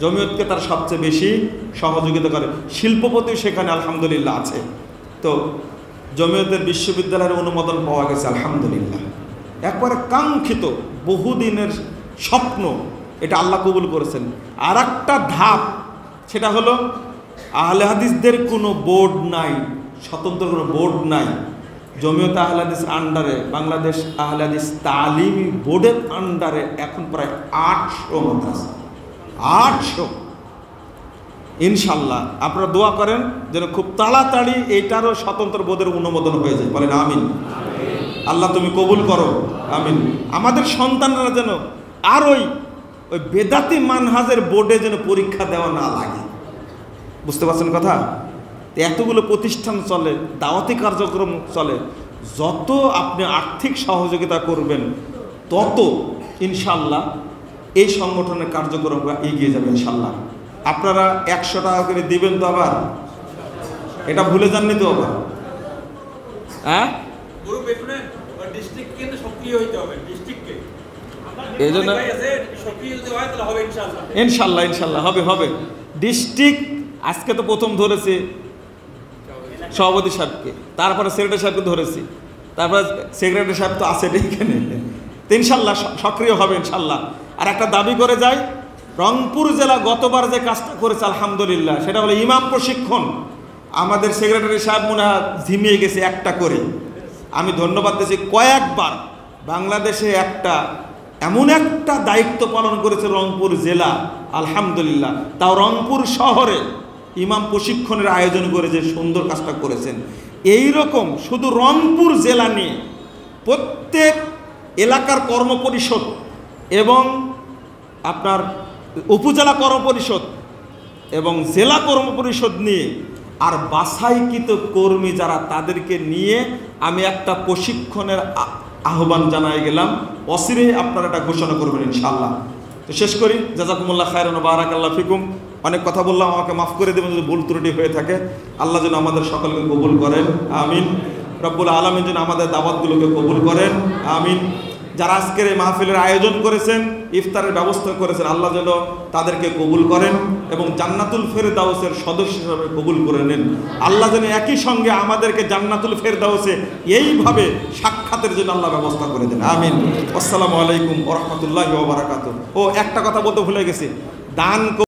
জমিয়তকে তারা সবচেয়ে বেশি সহযোগিতা করে। শিল্পপতি সেখানে আলহামদুলিল্লাহ আছে। তো জমিয়তের বিশ্ববিদ্যালয়ের অনুমোদন পাওয়া গেছে আলহামদুলিল্লাহ। একবারে কাঙ্ক্ষিত বহুদিনের স্বপ্ন, এটা আল্লাহ কবুল করেছেন। আর একটা ধাপ, সেটা হলো আহলে হাদিসদের কোনো বোর্ড নাই, স্বতন্ত্র কোনো বোর্ড নাই। জমিয়তে আহলে হাদিসের আন্ডারে, বাংলাদেশ আহলে হাদিস তালিমি বোর্ডের আন্ডারে এখন প্রায় 800 মাদ্রাসা। 800। ইনশাল্লাহ আপনারা দোয়া করেন যেন খুব তাড়াতাড়ি এইটারও স্বতন্ত্র বোর্ডের অনুমোদন হয়ে যায়। বলেন আমিন। আল্লাহ তুমি কবুল করো, আমিন। আমাদের সন্তানরা যেন আর ওই বেদাতি মানহাজের বোর্ডে যেন পরীক্ষা দেওয়া না লাগে। বুঝতে পারছেন কথা? এতগুলো প্রতিষ্ঠান চলে, দাওয়াতি কার্যক্রম চলে, যত আপনি আর্থিক সহযোগিতা করবেন তত ইনশাল্লাহ এই সংগঠনের কার্যক্রম এগিয়ে যাবে ইনশাল্লাহ। আপনারা 100 টাকা করে দিবেন তো, আবার এটা ভুলে যাননি তো আবার? হ্যাঁ, এই জন্য ইনশাল্লাহ ইনশাল্লাহ হবে হবে। ডিস্ট্রিক্ট আজকে তো প্রথম ধরেছে সভাপতি সাহেবকে, তারপরে সেক্রেটারি সাহেবকে ধরেছি, তারপরে সেক্রেটারি সাহেব তো আছে এখানে, তো ইনশাল্লাহ সক্রিয় হবে ইনশাল্লাহ। আর একটা দাবি করে যাই, রংপুর জেলা গতবার যে কাজটা করেছে আলহামদুলিল্লাহ, সেটা হলো ইমাম প্রশিক্ষণ। আমাদের সেক্রেটারি সাহেব মনে হয় ঝিমিয়ে গেছে একটা করে। আমি ধন্যবাদ দিচ্ছি, কয়েকবার বাংলাদেশে এমন একটা দায়িত্ব পালন করেছে রংপুর জেলা আলহামদুলিল্লাহ। তাও রংপুর শহরে ইমাম প্রশিক্ষণের আয়োজন করে যে সুন্দর কাজটা করেছেন। এই রকম শুধু রংপুর জেলা নিয়ে প্রত্যেক এলাকার কর্মপরিষদ এবং আপনার উপজেলা কর্মপরিষদ এবং জেলা কর্ম পরিষদ নিয়ে আর বাছাইকৃত কর্মী যারা তাদেরকে নিয়ে আমি একটা প্রশিক্ষণের আহ্বান জানাই গেলাম। অচিরেই আপনারা এটা ঘোষণা করবেন ইনশাআল্লাহ। তো শেষ করি, জাযাকুমুল্লাহ খায়রান ওয়া বারাকাল্লাহু ফিকুম। অনেক কথা বললাম, আমাকে মাফ করে দেবেন যদি ভুল ত্রুটি হয়ে থাকে। আল্লাহ যেন আমাদের সকলকে কবুল করেন, আমিন। রব্বুল আলামিন যেন আমাদের দাওয়াতগুলোকে কবুল করেন, আমিন। যারা আজকের এই মাহফিলের আয়োজন করেছেন, ইফতারের ব্যবস্থা করেছেন, আল্লাহ যেন তাদেরকে কবুল করেন এবং জান্নাতুল ফেরদাউসের সদস্য হিসেবে কবুল করে নেন। আল্লাহ যেন একই সঙ্গে আমাদেরকে জান্নাতুল ফেরদাউসে এইভাবে সাক্ষাতের জন্য আল্লাহ ব্যবস্থা করে দেন, আমিন। আসসালামু আলাইকুম ওয়া রাহমাতুল্লাহি ওয়া বারাকাতুহু। ও একটা কথা বলতে ভুলে গেছি, দান